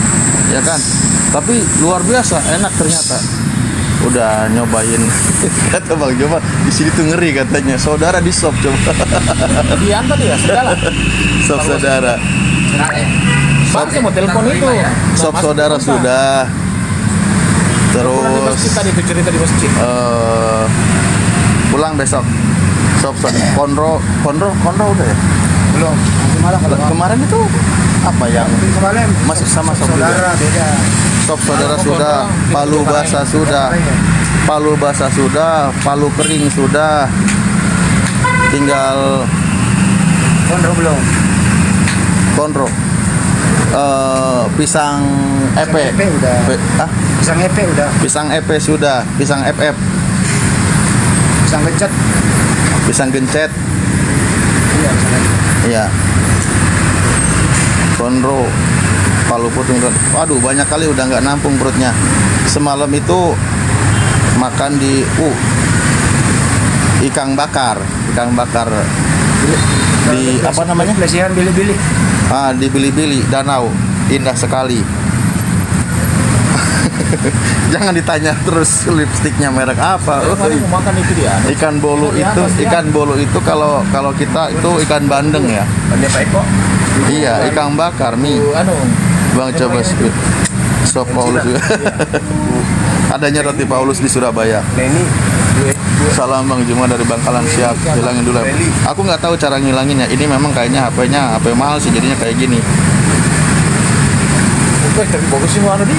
ya kan? Tapi luar biasa, enak ternyata. Udah nyobain, kata Bang Joma, di sini tuh ngeri katanya. Saudara di sop coba. Diantar ya, segala. Sop saudara. Bang, saya mau telepon itu. Sop saudara sudah. Pulang di masjid Terus tadi itu cerita di masjid. pulang besok. Sop konro udah ya? Belum. Nanti malam kalau Kemarin itu apa yang kemarin masih sama sop saudara juga? beda. Sop saudara sudah, palu basah sudah, palu kering sudah, tinggal Konro belum. konro. Pisang epe, Epe udah. Pisang epe udah. pisang epe sudah, pisang FF, Pisang gencet. pisang gencet, Iya, pisang gencet. iya, konro, palu putung. Waduh, banyak kali udah nggak nampung perutnya. Semalam itu makan di ikan bakar di apa namanya? Pelesihan Bili-Bili. Di Bili-Bili danau, indah sekali. Jangan ditanya terus lipstiknya merek apa. Kemarin mau makan itu dia. Ikan bolu itu kalau kita itu ikan bandeng ya. Dia Pak Eko. Iya, ikan bakar mie. Bang coba sop Paulus juga. Adanya roti Paulus di Surabaya. Salam Bang Juma dari Bangkalan, siap. Hilangin dulu. Aku nggak tahu cara ngilanginnya. Ini memang kayaknya HP mahal sih, jadinya kayak gini. Tapi bagus sih mana di.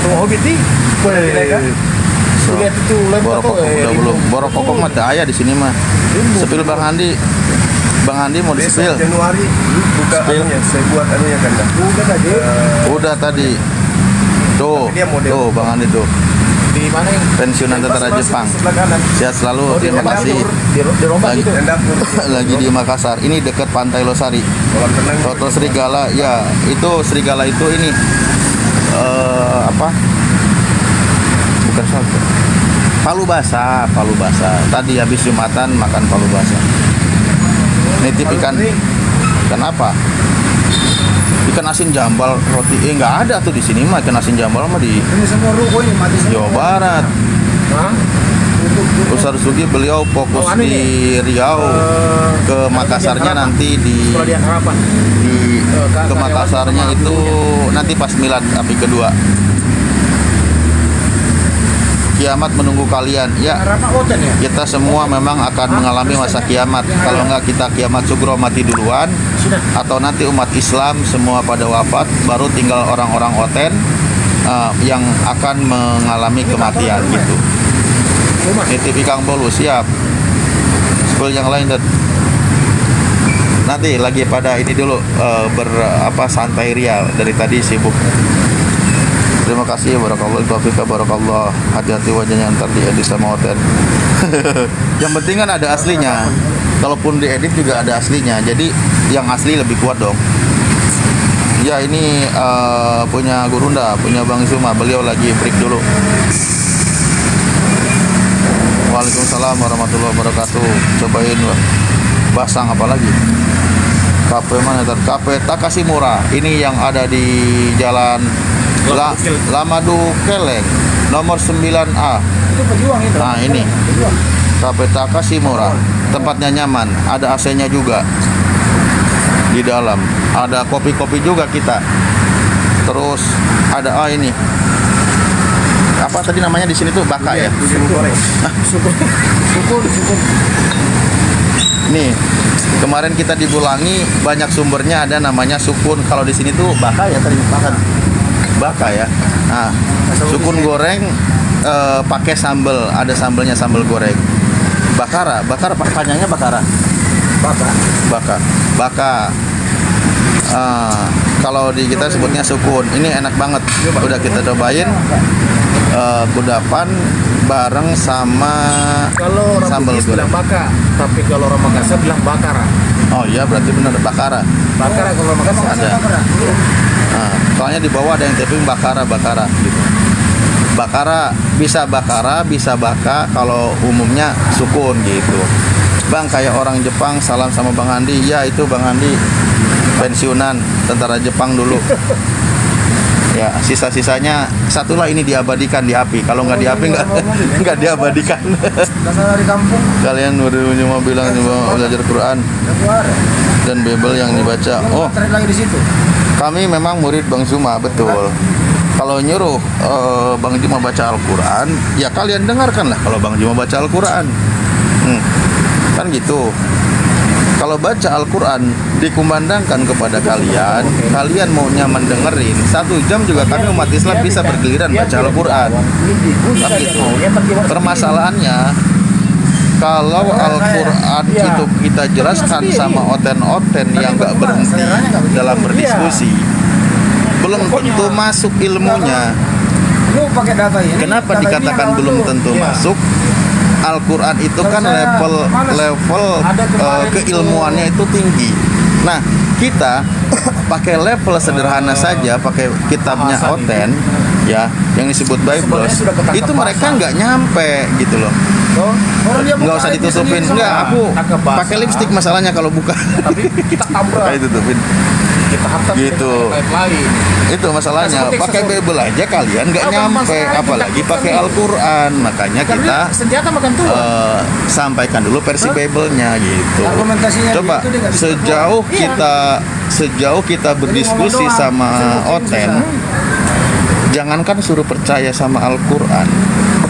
Tuh hobi ti. Lihat itu lempar Borok tuh. udah belum. Borok kokok mah tak aya di sini mah. Sepil Bang Andi. Bang Andi mau di-spill. Januari buka Spill. anunya, saya buat anunya kan dah. Udah tadi. Udah tadi. Tuh, Dia model. tuh Bang Andi tuh. Di mana yang Pensiunan tentara Pas Jepang. masuk sebelah kanan. Sehat selalu, terima kasih. di rombak Lagi, gitu. Dan dapur. lagi di Makassar. Ini dekat Pantai Losari. Kolam renang. Hotel Serigala, ya itu Serigala itu ini apa? Bukan sate. Palu basah. Tadi habis Jumatan makan palu basah. Nitip ikan apa? Ikan asin jambal roti. Nggak ada tuh di sini mah ikan asin jambal mah di Ini semua ruko ini mati semua. Jawa Barat. Hah? Ustaz Sugi beliau fokus Oh, anu di Riau. Ke Makassarnya nanti di Sekolah dia harapan. ke Makassarnya itu nanti pas milad api kedua. Kiamat menunggu kalian. Ya, Harapan hotel ya. kita semua memang akan mengalami masa kiamat. Kalau nggak kita kiamat sugro mati duluan, atau nanti umat Islam semua pada wafat, baru tinggal orang-orang oten yang akan mengalami kematian gitu. Nitip ikan bolu siap. School yang lain dan nanti lagi pada ini dulu santai ria dari tadi sibuk. Terima kasih, barakallah, taufiq, barakallah. Hati-hati wajahnya ntar diedit sama hotel. Yang penting kan ada aslinya. Kalaupun diedit juga ada aslinya. Jadi yang asli lebih kuat dong. Ya ini punya Gurunda, punya Bang Zuma. Beliau lagi break dulu. Waalaikumsalam warahmatullahi wabarakatuh. Cobain basang apa lagi? Kafe mana? Kafe Takashimura. Ini yang ada di Jalan Lamadu Keleng nomor 9A. Itu pejuang itu. Nah ini Kafe Takashimura. Tempatnya nyaman. Ada AC-nya juga di dalam. Ada kopi-kopi juga kita. Terus ada ini apa tadi namanya di sini tuh baka ya? Sukun. Nih, kemarin kita di Bulangi banyak sumbernya ada namanya sukun. Kalau di sini tuh baka ya tadi makan. Baka ya. Nah, Sukun goreng pakai sambal, ada sambalnya, sambal goreng. Bakara panjangnya bakara. Baka. Kalau di kita sebutnya sukun. Ini enak banget. Udah kita cobain. Kudapan bareng sama Kalau orang sambal Bugis bilang goreng. baka, tapi kalau orang Makassar bilang bakara. Oh iya, berarti benar bakara. Bakara kalau orang Makassar Ada. Soalnya di bawah ada yang taping bakara gitu. Bakara bisa baka, kalau umumnya sukun gitu. Bang, kayak orang Jepang, salam sama Bang Andi. Ya, itu Bang Andi pensiunan tentara Jepang dulu. Ya, sisa-sisanya satulah ini diabadikan di HP. Kalau nggak di HP nggak diabadikan. Masalah di kampung. Kalian baru cuma bilang cuma belajar Quran dan Bible yang dibaca. Oh, Trade lagi di situ. kami memang murid Bang Zuma, betul. Kalau nyuruh Bang Zuma baca Al-Quran, ya kalian dengarkanlah kalau Bang Zuma baca Al-Quran. Kan gitu. Kalau baca Al-Quran dikumandangkan kepada kalian, kalian mau nyaman dengerin 1 jam juga kami umat Islam bisa bergiliran baca Al-Quran. Kan gitu. Permasalahannya, kalau Al-Quran itu kita jelaskan sama oten-oten yang nggak berhenti dalam berdiskusi, belum tentu masuk ilmunya. Lu pakai data ini. Kenapa data ini dikatakan yang belum dulu. tentu Iya. masuk? Al-Quran itu kan level keilmuannya itu tinggi. Nah, kita pakai level sederhana saja, pakai kitabnya Oten, ya, yang disebut Bible, Sebenarnya sudah ketangkep itu mereka nggak nyampe gitu loh. Orang dia Nggak usah buka ini ditutupin, sendiri nggak, sama. aku Tangkep bahasa. pakai lipstik masalahnya kalau buka. Tapi kita tabrak, Kayak ditutupin. kita hantam Gitu. dengan lain. Itu masalahnya, pakai Bible aja kalian nggak Apa nyampe, masalahnya? apalagi Kita- pakai Al-Quran. Makanya Karena kita senjata makan tua. sampaikan dulu versi Bible-nya gitu. Argumentasinya Coba gitu, dia nggak bisa sejauh kita berdiskusi ngomong doang. sama Oten, jangankan suruh percaya sama Al-Quran,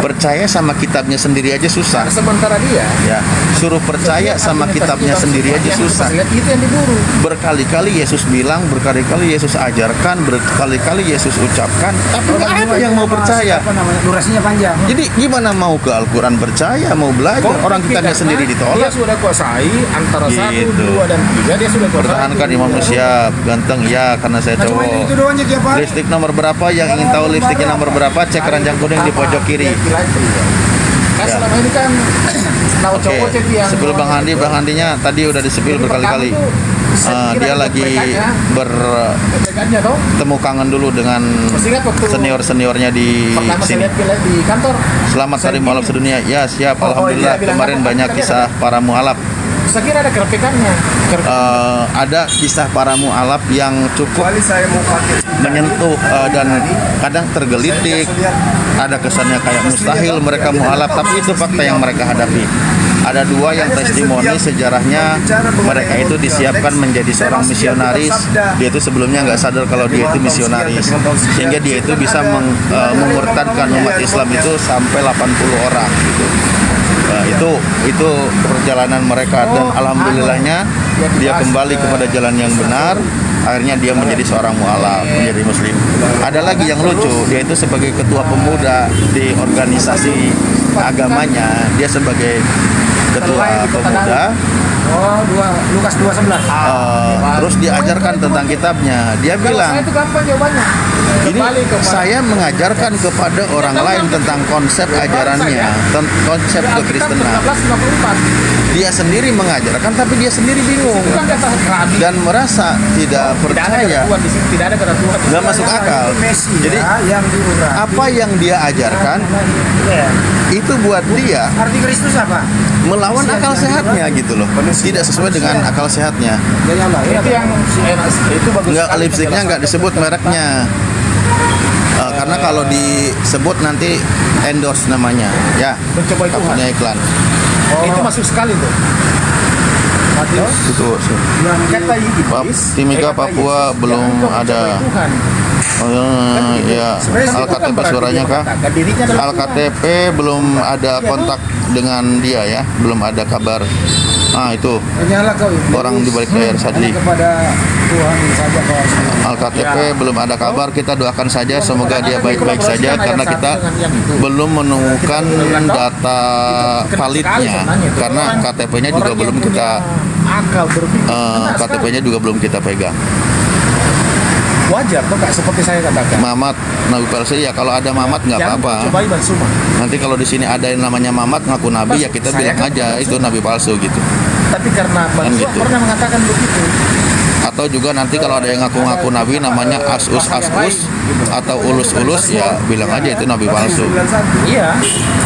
percaya sama kitabnya sendiri aja susah. Sementara dia Ya, suruh percaya sama kitabnya sendiri aja susah. Lihat itu yang diburu. Berkali-kali Yesus bilang, berkali-kali Yesus ajarkan, berkali-kali Yesus ucapkan, tapi nggak ada yang mau percaya. Apa namanya? Durasinya panjang. Jadi gimana mau ke Al-Quran percaya, mau belajar, orang kitabnya sendiri Dia ditolak. sudah kuasai antara 1, Gitu. 2, dan 3. Dia sudah kuasai. Pertahankan Imam siap, ganteng ya, karena saya Nah, cuma cowok. itu doang aja tiap hari. Lipstik nomor berapa? Yang ingin tahu lipstiknya nomor berapa? Cek keranjang kuning di pojok kiri. Kan Ya. selama ini kan tahu Oke, cowok cek yang sebelum Bang Handinya tadi udah disepil berkali-kali. Dia lagi bertemu bertemu kangen dulu dengan senior-seniornya di pertama saya sini. lihat di kantor. Selamat Hari Mualaf Sedunia. Ya, siap. Alhamdulillah. bilang Kemarin apa? banyak Kita kisah para mualaf. Saya kira ada kerpikannya. Ada kisah para mualaf yang cukup Saya mau pakai menyentuh dan kadang tergelitik, ada kesannya kayak mustahil mereka mualaf, tapi itu fakta yang mereka hadapi. Ada 2 yang testimoni sejarahnya mereka itu disiapkan menjadi seorang misionaris. Dia itu sebelumnya nggak sadar kalau dia itu misionaris, sehingga dia itu bisa memurtadkan umat Islam itu sampai 80 orang gitu. Itu perjalanan mereka, dan alhamdulillahnya dia kembali kepada jalan yang benar. Akhirnya dia menjadi seorang mualaf, menjadi muslim. Ada lagi yang lucu, dia itu sebagai ketua pemuda di organisasi agamanya, dia sebagai ketua pemuda. Oh, Lukas 2:11. Terus diajarkan tentang kitabnya. Dia Kalau bilang, saya itu gampang jawabannya. ini saya mengajarkan kepada orang lain tentang konsep ajarannya, konsep kekristenan. 1354. Dia sendiri mengajarkan, tapi dia sendiri bingung Bukan kata rabi. dan merasa tidak percaya, Tuhan di sini, tidak ada kata Tuhan. nggak masuk akal. Mesia Jadi yang diurapi. apa yang dia ajarkan Ya. itu buat dia Arti Kristus apa? melawan akal sehatnya gitu loh, tidak sesuai dengan akal sehatnya. Ya yang lain. Itu yang itu bagus. Nggak, sekali lipstiknya nggak disebut mereknya. Karena kalau disebut nanti endorse namanya, ya. Mencoba itu. Takutnya iklan. Itu masuk sekali tuh. Matius. Itu sih. Kata iblis. Timika Papua belum ada. Tuhan. Ya, Al-KTP suaranya kah? Dirinya adalah Al-KTP belum ada kontak dengan dia ya, belum ada kabar itu Hanyalah kau orang di balik layar Sadli. hanya kepada Tuhan saja kau harus berdoa. Al-KTP belum ada kabar, kita doakan saja semoga dia baik-baik saja karena kita belum menemukan data validnya karena KTP-nya juga belum kita Akal berpikir. KTP-nya juga belum kita pegang. Wajar tuh Kak, seperti saya katakan. Mamat nabi palsu ya, kalau ada Mamat nggak apa-apa. Coba Iban Suma. Nanti kalau di sini ada yang namanya Mamat ngaku nabi ya kita Saya bilang kan aja itu nabi palsu gitu. Tapi karena Bang Kan Suma gitu. pernah mengatakan begitu. Atau juga nanti kalau ada yang ngaku-ngaku nabi namanya asus atau ulus ya bilang aja itu nabi palsu. Iya.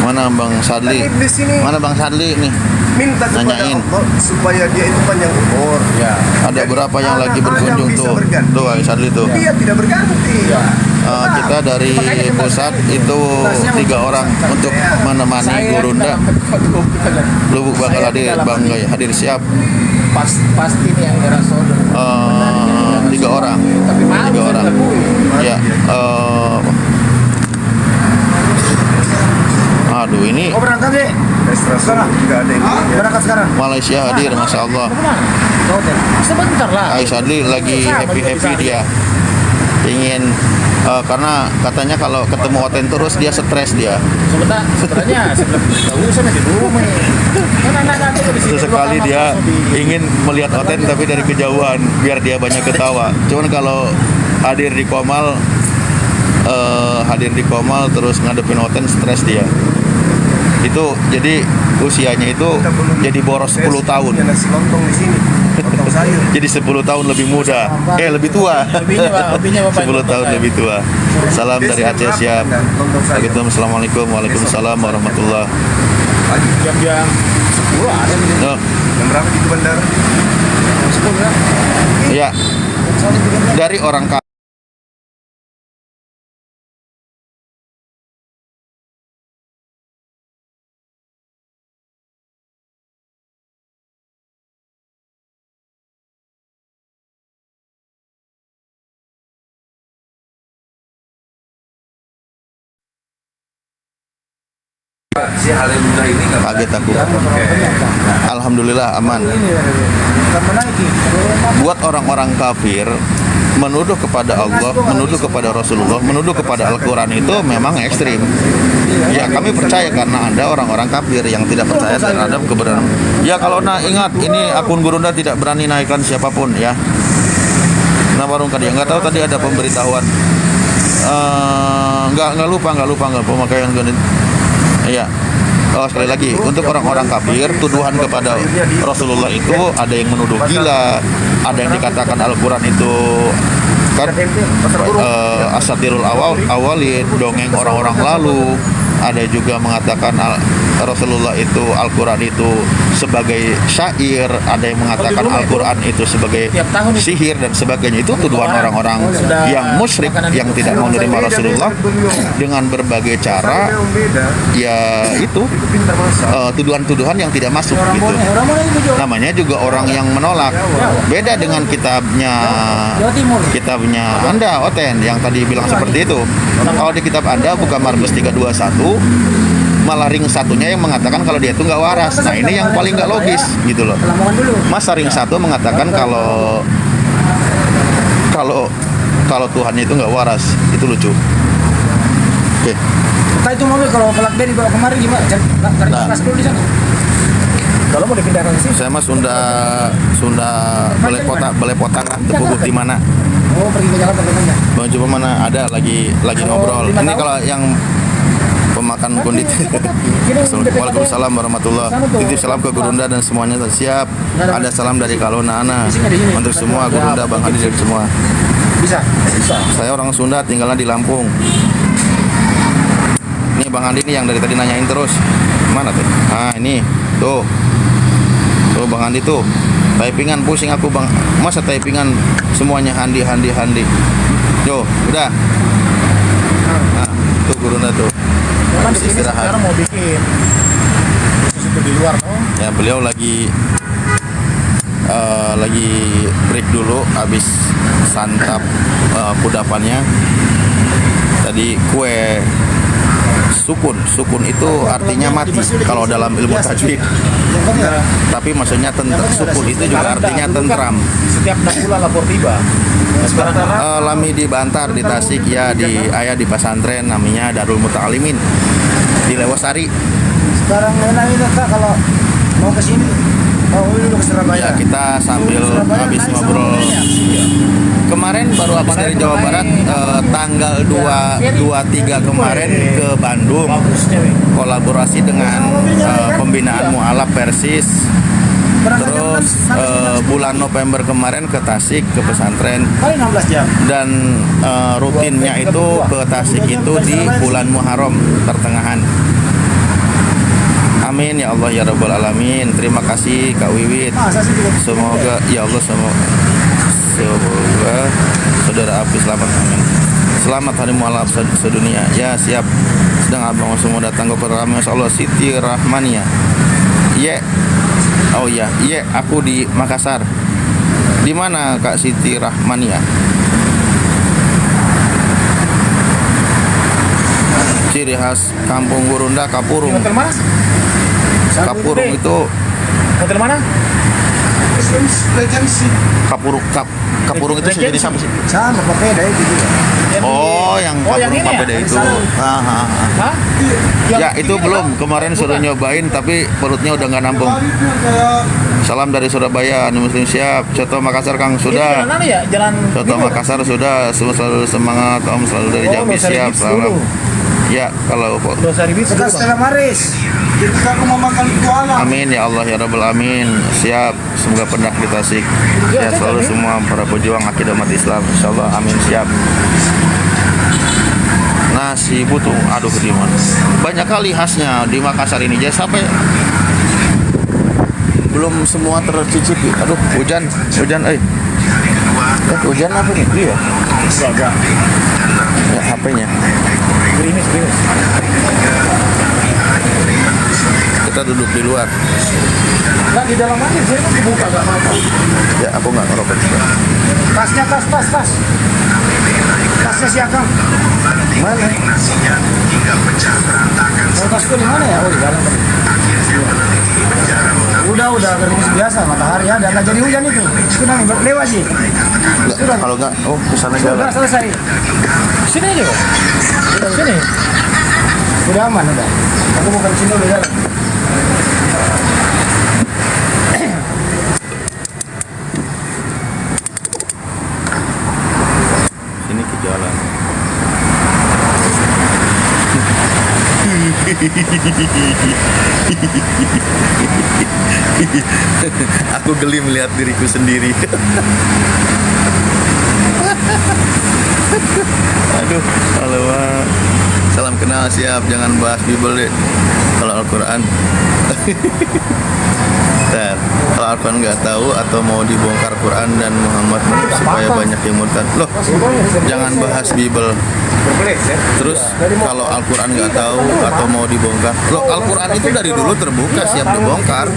Mana Bang Sadli? Tapi di sini Mana Bang Sadli nih? minta kepada Nanyain. Allah supaya dia itu panjang umur. Ya. Ada berapa yang lagi anak-anak berkunjung bisa tuh? berganti. Tuh Sadli tuh. Dia tidak berganti. Kita dari pusat itu 3 orang untuk menemani Gurunda. Lubuk bakal hadir, Bang Gay hadir siap. Pasti nih yang era saudara. 3 orang. Tapi malu 3 orang. Ya. Aduh ini Kau berangkat deh. Restrasi nggak ada yang Berangkat sekarang. Malaysia hadir, masya Allah. Ke hotel. Sebentar lah. Ais Sadli lagi happy dia. Ingin karena katanya kalau ketemu Oten terus dia stres dia. Sebenarnya tahu saya di rumah. Sesekali dia ingin melihat Oten tapi dari kejauhan biar dia banyak ketawa. Cuman kalau hadir di Komal terus ngadepin Oten stres dia. Itu jadi usianya itu jadi boros 10 tahun. Ada nasi lontong di sini. Lontong sayur. Jadi 10 tahun lebih muda. Lebih tua. Hobinya Bapak. 10 tahun lebih tua. Salam dari Aceh siap. Lontong sayur. Assalamualaikum Waalaikumsalam warahmatullah. Jam-jam 10 ada di No, Jam berapa di bandara? 10 ya. ya dari orang kaya. Si Halim Muda ini nggak Kaget aku. Alhamdulillah aman. Buat orang-orang kafir menuduh kepada Allah, menuduh kepada Rasulullah, menuduh kepada Al-Quran itu memang ekstrim. Ya kami percaya karena ada orang-orang kafir yang tidak percaya terhadap kebenaran. Ya kalau ingat ini akun Gurunda tidak berani naikkan siapapun ya. Nah warung tadi nggak tahu tadi ada pemberitahuan. Nggak lupa pemakaian gini. Iya. Sekali lagi untuk orang-orang kafir tuduhan kepada Rasulullah itu ada yang menuduh gila, ada yang dikatakan Al-Quran itu kan asatirul awalin, dongeng orang-orang lalu, ada juga mengatakan Rasulullah itu Al-Quran itu sebagai syair, ada yang mengatakan Al-Quran itu sebagai sihir dan sebagainya. Itu tuduhan orang-orang yang musyrik yang tidak mau menerima Rasulullah dengan berbagai cara. Ya itu tuduhan-tuduhan yang tidak masuk gitu. Namanya juga orang yang menolak. Beda dengan kitabnya Anda Oten yang tadi bilang seperti itu. Kalau di kitab Anda bukan Marbes 321 malah ring satunya yang mengatakan kalau dia itu nggak waras. Nah ini yang paling nggak logis gitu loh. Masa ring satu mengatakan kalau Tuhannya itu nggak waras, itu lucu. Oke. Kita itu mobil kalau pelak band dibawa kemari gimana? Cari kelas dulu di sana. Kalau mau dipindahkan ke sini. Saya mah Sunda belepotan lah, tepuk di mana? Oh, pergi ke Jakarta katanya. Bang coba mana ada lagi ngobrol. Ini kalau yang pemakan kondit. Waalaikumsalam warahmatullah. Titip salam ke Gurunda dan semuanya siap. Ada salam dari Kalona Ana untuk semua Gurunda, Bang Hadi dan semua. Bisa. Saya orang Sunda, tinggalnya di Lampung. Ini Bang Andi nih yang dari tadi nanyain terus. Mana tuh? Ah ini, tuh Bang Andi tuh. Typingan pusing aku Bang. Masa typingan semuanya handi. Yo, udah. Nah, tuh Gurunda tuh. Habis istirahat. Sekarang mau bikin khusus itu di luar toh. Ya beliau lagi break dulu habis santap kudapannya. Tadi kue Sukun itu artinya mati kalau dalam ilmu tajwid. Tapi maksudnya sukun itu juga artinya tentram. Setiap 6 bulan lapor tiba. Lami di Bantar, di Tasik, ya di ayah di pesantren namanya Darul Muta'alimin di Lewosari. Sekarang enak ini Kak kalau mau ke sini. Mau dulu ke Surabaya. Ya kita sambil habis ngobrol. Kemarin baru habis dari Jawa Barat, tanggal 23 kemarin ke Bandung, kolaborasi dengan pembinaan Mu'alaf Persis. Terus bulan November kemarin ke Tasik, ke pesantren. Kali 16 jam. Dan rutinnya itu ke Tasik itu di bulan Muharram pertengahan. Amin ya Allah ya Rabbal Alamin. Terima kasih Kak Wiwit. Semoga ya Allah semoga saudara Api selamat, amin. Selamat hari mualaf sedunia. Ya siap. Sedang abang semua datang ke program Masya Allah Siti Rahmania. Oh ya, aku di Makassar. Di mana Kak Siti Rahmania? Ciri khas Kampung Gurunda Kapurung. Hotel mana? Kapurung itu Hotel mana? Kapurung itu jadi siapa sih? Sama papeda itu juga. Oh, yang Kapurung ini ya? Papeda itu. Hah? Ya itu belum. Kemarin sudah nyobain tapi perutnya udah nggak nampung. Salam dari Surabaya, Anu Muslim siap. Contoh Makassar Kang Itu sudah. jalan mana ya? Jalan Contoh Makassar sudah. Semua selalu semangat. Om selalu dari Jambi Losari siap. Beach Salam. dulu. Ya kalau Losari Beach dulu, Bekas Bang. Stella Maris. Kita aku mau makan itu alam. amin ya Allah ya Rabbal Alamin. Siap. Semoga pendak di Tasik. Ya selalu semua para pejuang akidah umat Islam. Insyaallah amin siap. Nasi butuh, aduh di mana? Banyak kali khasnya di Makassar ini. Jadi sampai belum semua tercicipi. Aduh, hujan, hujan apa nih? Iya. Enggak. Ya, HP-nya. Gerimis. Kita duduk di luar. Nah, di dalam aja saya kan dibuka enggak apa-apa. Ya, aku nggak ngerokok juga. Tasnya tas. Tasnya si Akang. Mana? Oh, tasku di mana ya? Oh, di dalam. Udah gerimis biasa, matahari ada, nggak jadi hujan itu. Sudah nih, lewat sih. Nggak, kalau nggak, ke sana Sudah jalan. selesai. Sini aja, Bang. Sini. Udah aman udah. Aku bukan sini udah jalan. Sini ke jalan. Aku geli melihat diriku sendiri. Aduh, halo Pak. Salam kenal siap, jangan bahas Bible deh. Kalau Al-Quran. Bentar, kalau Al-Quran nggak tahu atau mau dibongkar Quran dan Muhammad supaya banyak yang murtad. Loh, jangan bahas Bible. Terus kalau Al-Quran nggak tahu atau mau dibongkar. Loh, Al-Quran itu dari dulu terbuka siap dibongkar.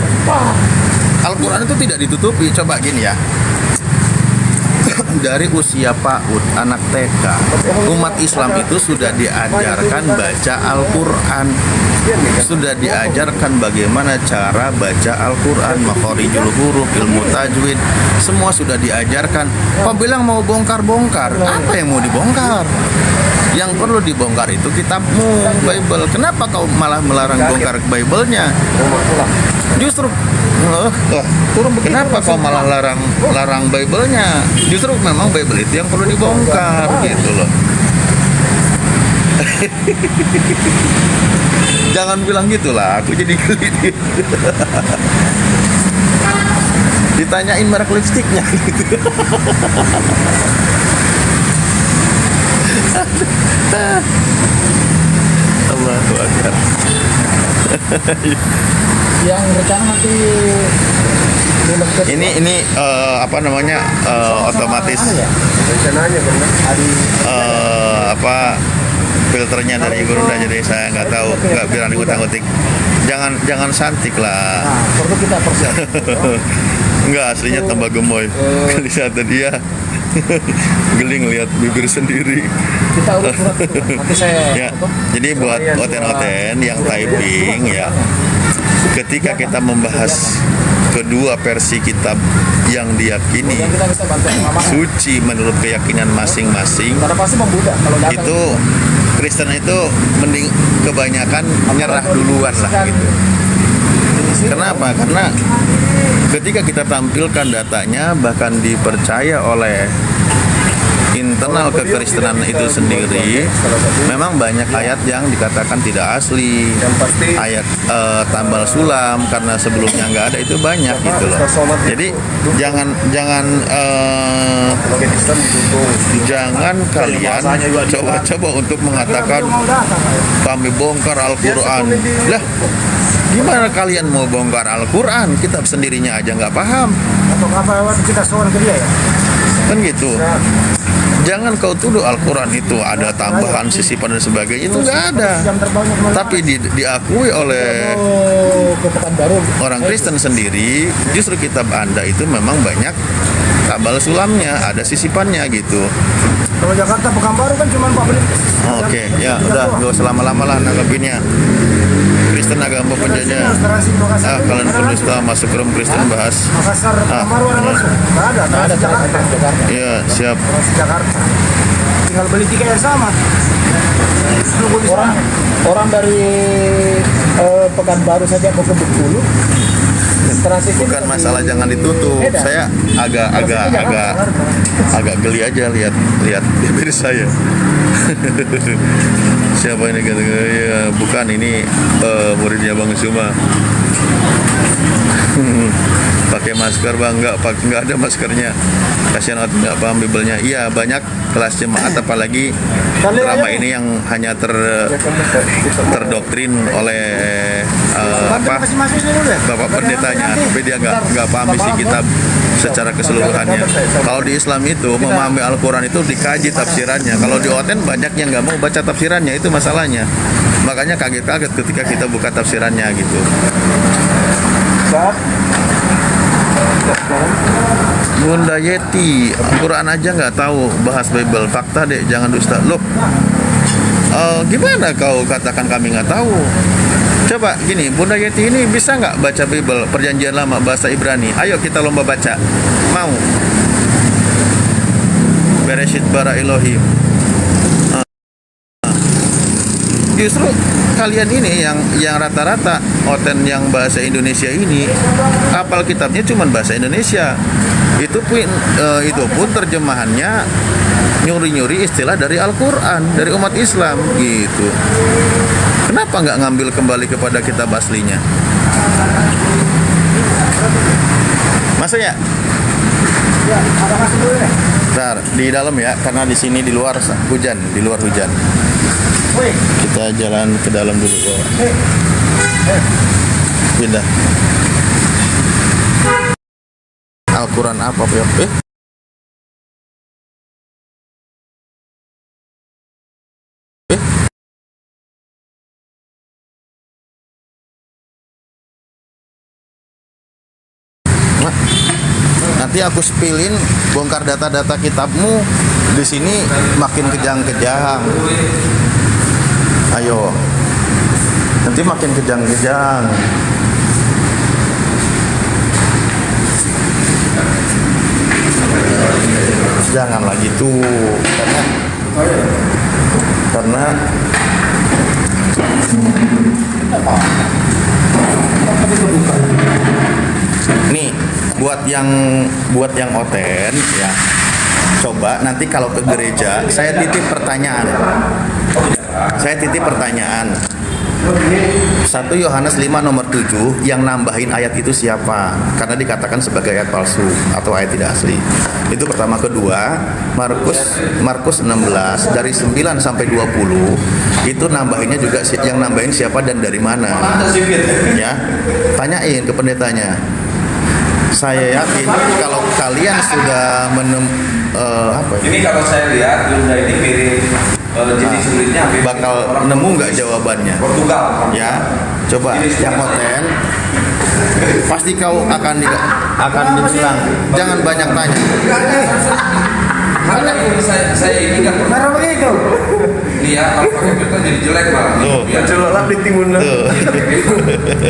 Al-Quran itu tidak ditutupi. Coba gini ya. Dari usia PAUD, anak TK, umat Islam itu sudah diajarkan baca Al-Quran. Sudah diajarkan bagaimana cara baca Al-Quran, makhorijul huruf, ilmu tajwid, semua sudah diajarkan. Kau bilang mau bongkar-bongkar, apa yang mau dibongkar? Yang perlu dibongkar itu kitabmu, Bible. Kenapa kau malah melarang bongkar Bible-nya? Justru kenapa kau malah larang Bible-nya? Justru memang Bible itu yang perlu dibongkar gitu loh. Jangan bilang gitulah, aku jadi geli. Ditanyain merek lipstiknya gitu. Allahu Akbar. Yang rencana nanti Ini apa namanya otomatis rencananya benar hari apa filternya dari Gurunda, jadi saya nggak tahu, nggak bilang ikut-ikutik. Jangan santik lah. perlu kita persiapkan. Enggak, aslinya tambah gemoy. Kali saat dia geli ngelihat bibir sendiri. Kita urus surat itu. Nanti saya Ya, jadi buat oten-oten yang typing ya, ketika kita membahas kedua versi kitab yang diyakini kita bisa bantu pengamangan. suci menurut keyakinan masing-masing, Karena pasti membudak kalau datang. itu Kristen itu mending kebanyakan nyerah duluan lah gitu. Kenapa? Karena ketika kita tampilkan datanya bahkan dipercaya oleh internal kekristenan itu sendiri, memang banyak ayat yang dikatakan tidak asli, ayat tambal sulam karena sebelumnya nggak ada, itu banyak gitu loh. Jadi jangan kalian coba-coba untuk mengatakan kami bongkar Al-Quran. Lah, gimana kalian mau bongkar Al-Quran? Kitab sendirinya aja nggak paham. Untuk apa waktu kita soal ke dia ya? Kan gitu. Jangan kau tuduh Al-Quran itu ada tambahan sisipan dan sebagainya, itu nggak ada. Jam terbangnya kemana? Tapi diakui oleh ke Pekanbaru. orang Kristen sendiri, justru kitab Anda itu memang banyak tambal sulamnya, ada sisipannya gitu. Kalau Jakarta Pekanbaru kan cuma 4 menit. Oke, ya udah, gak usah lama-lama lah nanggepinnya. Kristen agama penjajah. Kalian pendusta masuk ke room Kristen bahas. Makassar Pekanbaru ada masuk? Nggak ada. Terasi Jakarta. Iya, siap. Terasi Jakarta. Tinggal beli tiket yang sama. Tunggu di sana. Orang dari Pekanbaru saja mau ke Bengkulu. Transit Bukan masalah jangan ditutup. Saya agak geli aja lihat bibir saya. Siapa ini kata ya, bukan ini muridnya Bang Suma. Pakai masker Bang, nggak ada maskernya. Kasihan orang nggak paham Bibelnya. Iya, banyak kelas jemaat apalagi drama ini yang hanya terdoktrin oleh Bapak pendetanya, tapi dia nggak paham isi kitab secara keseluruhannya. Kalau di Islam itu memahami Al-Quran itu dikaji tafsirannya. Kalau di Oten banyak yang nggak mau baca tafsirannya, itu masalahnya. Makanya kaget-kaget ketika kita buka tafsirannya gitu. Bunda Yeti, Al-Quran aja nggak tahu, bahas Bible, fakta deh, jangan dusta. Loh, gimana kau katakan kami nggak tahu? Coba gini, Bunda Yeti ini bisa nggak baca Bible Perjanjian Lama bahasa Ibrani? Ayo kita lomba baca. Mau? Bereshit bara Elohim. Justru kalian ini yang rata-rata Oten yang bahasa Indonesia ini hafal kitabnya cuma bahasa Indonesia. Itu pun terjemahannya nyuri-nyuri istilah dari Al-Quran, dari umat Islam gitu. Kenapa nggak ngambil kembali kepada kitab aslinya? Masuk ya? Ya, ada masuk dulu nih. Bentar, di dalam ya, karena di sini di luar hujan. Woi, Kita jalan ke dalam dulu. Pindah. Al-Quran apa ya? Nanti aku spillin, bongkar data-data kitabmu di sini makin kejang-kejang. Ayo, nanti makin kejang-kejang. Jangan lagi tuh, karena nih buat yang Oten ya, coba nanti kalau ke gereja saya titip pertanyaan. 1 Yohanes 5 nomor 7 yang nambahin ayat itu siapa? Karena dikatakan sebagai ayat palsu atau ayat tidak asli. Itu pertama. Kedua, Markus 16 dari 9 sampai 20 itu nambahinnya juga yang nambahin siapa dan dari mana? Ya, tanyain ke pendetanya. Saya yakin kalau kalian sudah Ini kalau saya lihat Yunda ini mirip jadi sulitnya bakal nemu nggak jawabannya? Portugal. Ya, coba yang Oten pasti kau akan dibilang jangan banyak tanya. Karena saya ini nggak pernah begitu. jadi jelek malah. Tuh. Celok di timun. Tuh.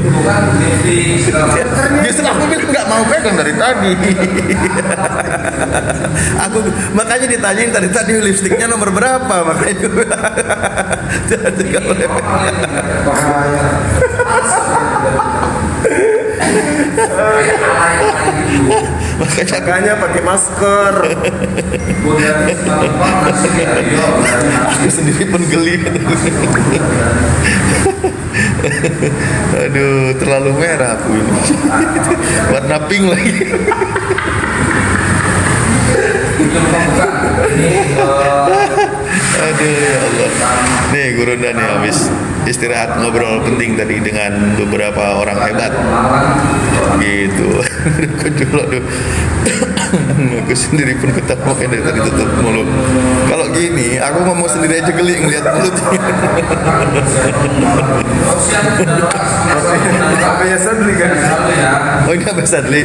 Bukan lipstick segala macam. Justru aku bilang nggak mau pegang dari tadi. Aku makanya ditanyain tadi lipstiknya nomor berapa, makanya aku bilang. Jadi kalau Makanya pakai masker. aku sendiri pun geli. Aduh, terlalu merah aku ini. Warna pink lagi. Aduh ya Allah. Nih Guru Dan nih habis istirahat ngobrol penting tadi dengan beberapa orang hebat. Gitu. Aku dulu aduh. Aku sendiri pun ketawa dari tadi tutup mulut. Kalau gini, aku ngomong sendiri aja geli ngeliat mulut. Apanya Sadli kan? Oh ini apa Sadli?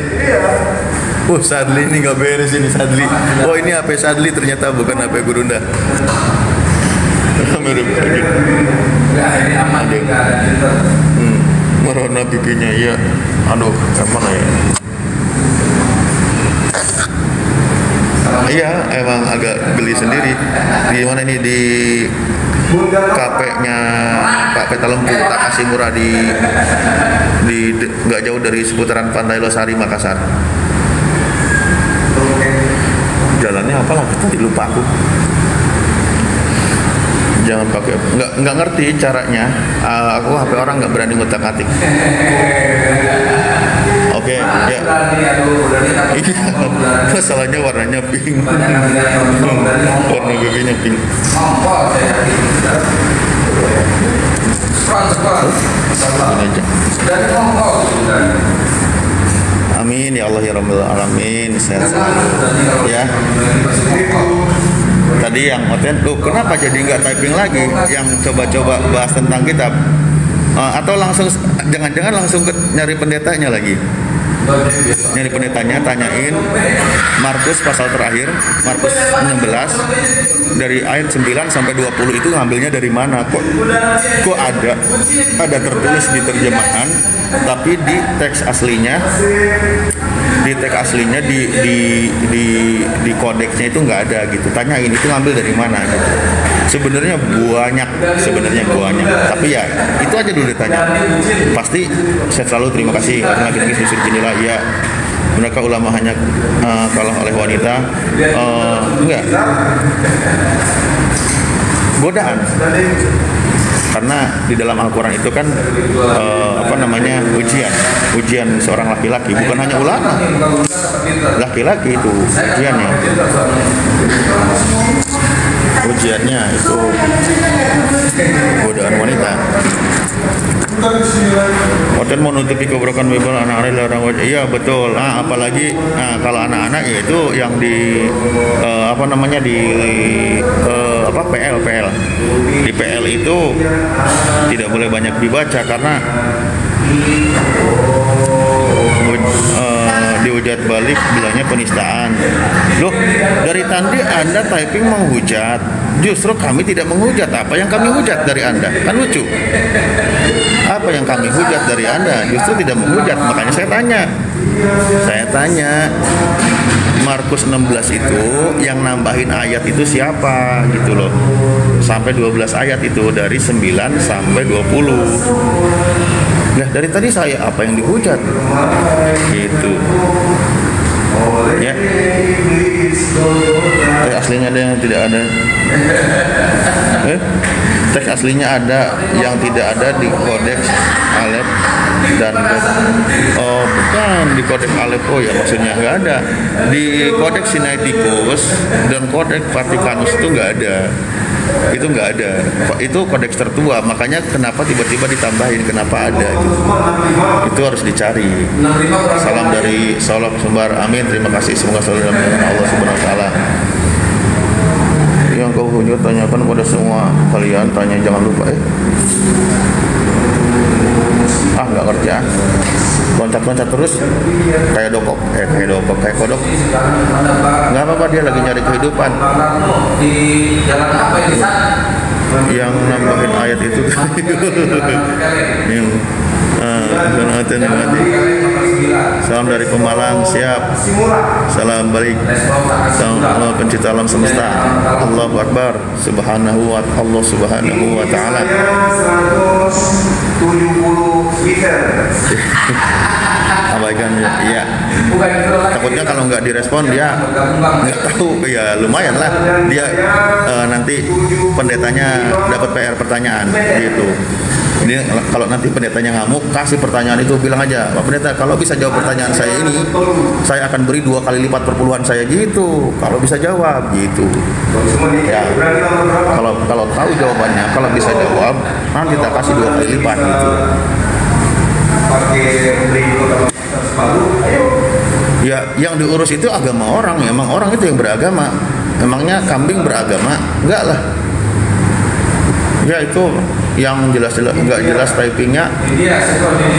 Oh Sadli ini nggak beres ini Sadli. Oh ini HP Sadli ternyata bukan HP Gurunda. Merona pipinya ya. Aduh, yang mana ya? Iya, emang agak geli sendiri. Di mana ini di KP-nya Pak Petalempu Takashimura di nggak jauh dari seputaran Pantai Losari Makassar. Jalannya apalah tadi lupa aku. Jangan pakai nggak ngerti caranya. Aku HP orang nggak berani ngutak-atik. Oke, ya. Iya, masalahnya warnanya pink. Warna bibinya pink. Ini aja. Amin ya Allah ya Rabbal Alamin. Sehat selalu. Ya. Tadi yang Oten, kenapa jadi nggak typing lagi? Yang coba-coba bahas tentang kitab, atau langsung jangan-jangan langsung nyari pendetanya lagi? Nyari pendetanya, tanyain Markus pasal terakhir, Markus 16 dari ayat 9 sampai 20 itu ngambilnya dari mana? Kok ada tertulis di terjemahan, tapi di teks aslinya di kodeksnya itu nggak ada gitu. Tanyain itu ngambil dari mana gitu. Sebenarnya banyak, tapi ya itu aja dulu ditanya. Pasti saya selalu terima kasih karena lagi disuruh inilah ya. Benarkah ulama hanya kalah oleh wanita? Enggak. Godaan. Karena di dalam Al-Quran itu kan ujian seorang laki-laki, bukan hanya ulama, laki-laki itu ujiannya itu godaan wanita. Hotel mau nutupi kebrokan bebal anak-anak larang wajah. Iya betul. Apalagi kalau anak-anak ya itu yang di PL. Di PL itu tidak boleh banyak dibaca karena dihujat balik bilangnya penistaan. Loh, dari tadi Anda typing menghujat. Justru kami tidak menghujat. Apa yang kami hujat dari Anda? Kan lucu. Apa yang kami hujat dari Anda? Justru tidak menghujat. Makanya saya tanya Markus 16 itu yang nambahin ayat itu siapa gitu loh. Sampai 12 ayat itu dari 9 sampai 20. Nah, dari tadi saya apa yang dihujat? Gitu. Ya. Teks aslinya ada yang tidak ada. Teks aslinya ada yang tidak ada di kodeks Alef dan oh bukan di kodeks Alef, oh ya maksudnya nggak ada di kodeks Sinaiticus dan kodeks Vatikanus itu nggak ada. Itu nggak ada, itu kodeks tertua, makanya kenapa tiba-tiba ditambahin, kenapa ada gitu. Itu harus dicari. Salam dari Solok Sumbar, amin, terima kasih, semoga selalu dalam lindungan Allah Subhanahu wa taala. Yang kau hujat tanyakan pada semua kalian, tanya jangan lupa nggak ngerti loncat-loncat terus kayak kodok nggak apa-apa, dia lagi nyari kehidupan. Di jalan apa ini? yang nambahin ayat itu yang salam dari Pemalang, siap. Salam balik. Salam pencipta alam semesta. Allahu Akbar. Allah Subhanahu wa taala. 170 liter. Abaikan ya. Takutnya kalau nggak direspon dia nggak tahu, ya lumayan lah dia nanti pendetanya dapat PR pertanyaan gitu. Ini kalau nanti pendetanya ngamuk, kasih pertanyaan itu, bilang aja, Pak Pendeta, kalau bisa jawab pertanyaan saya ini, saya akan beri 2 kali lipat perpuluhan saya gitu. Kalau bisa jawab gitu. Ya, kalau tahu jawabannya, kalau bisa jawab, nanti kita kasih 2 kali lipat gitu. Ya, yang diurus itu agama orang, emang orang itu yang beragama. Emangnya kambing beragama? Enggak lah. Ya itu yang jelas-jelas nggak jelas typingnya,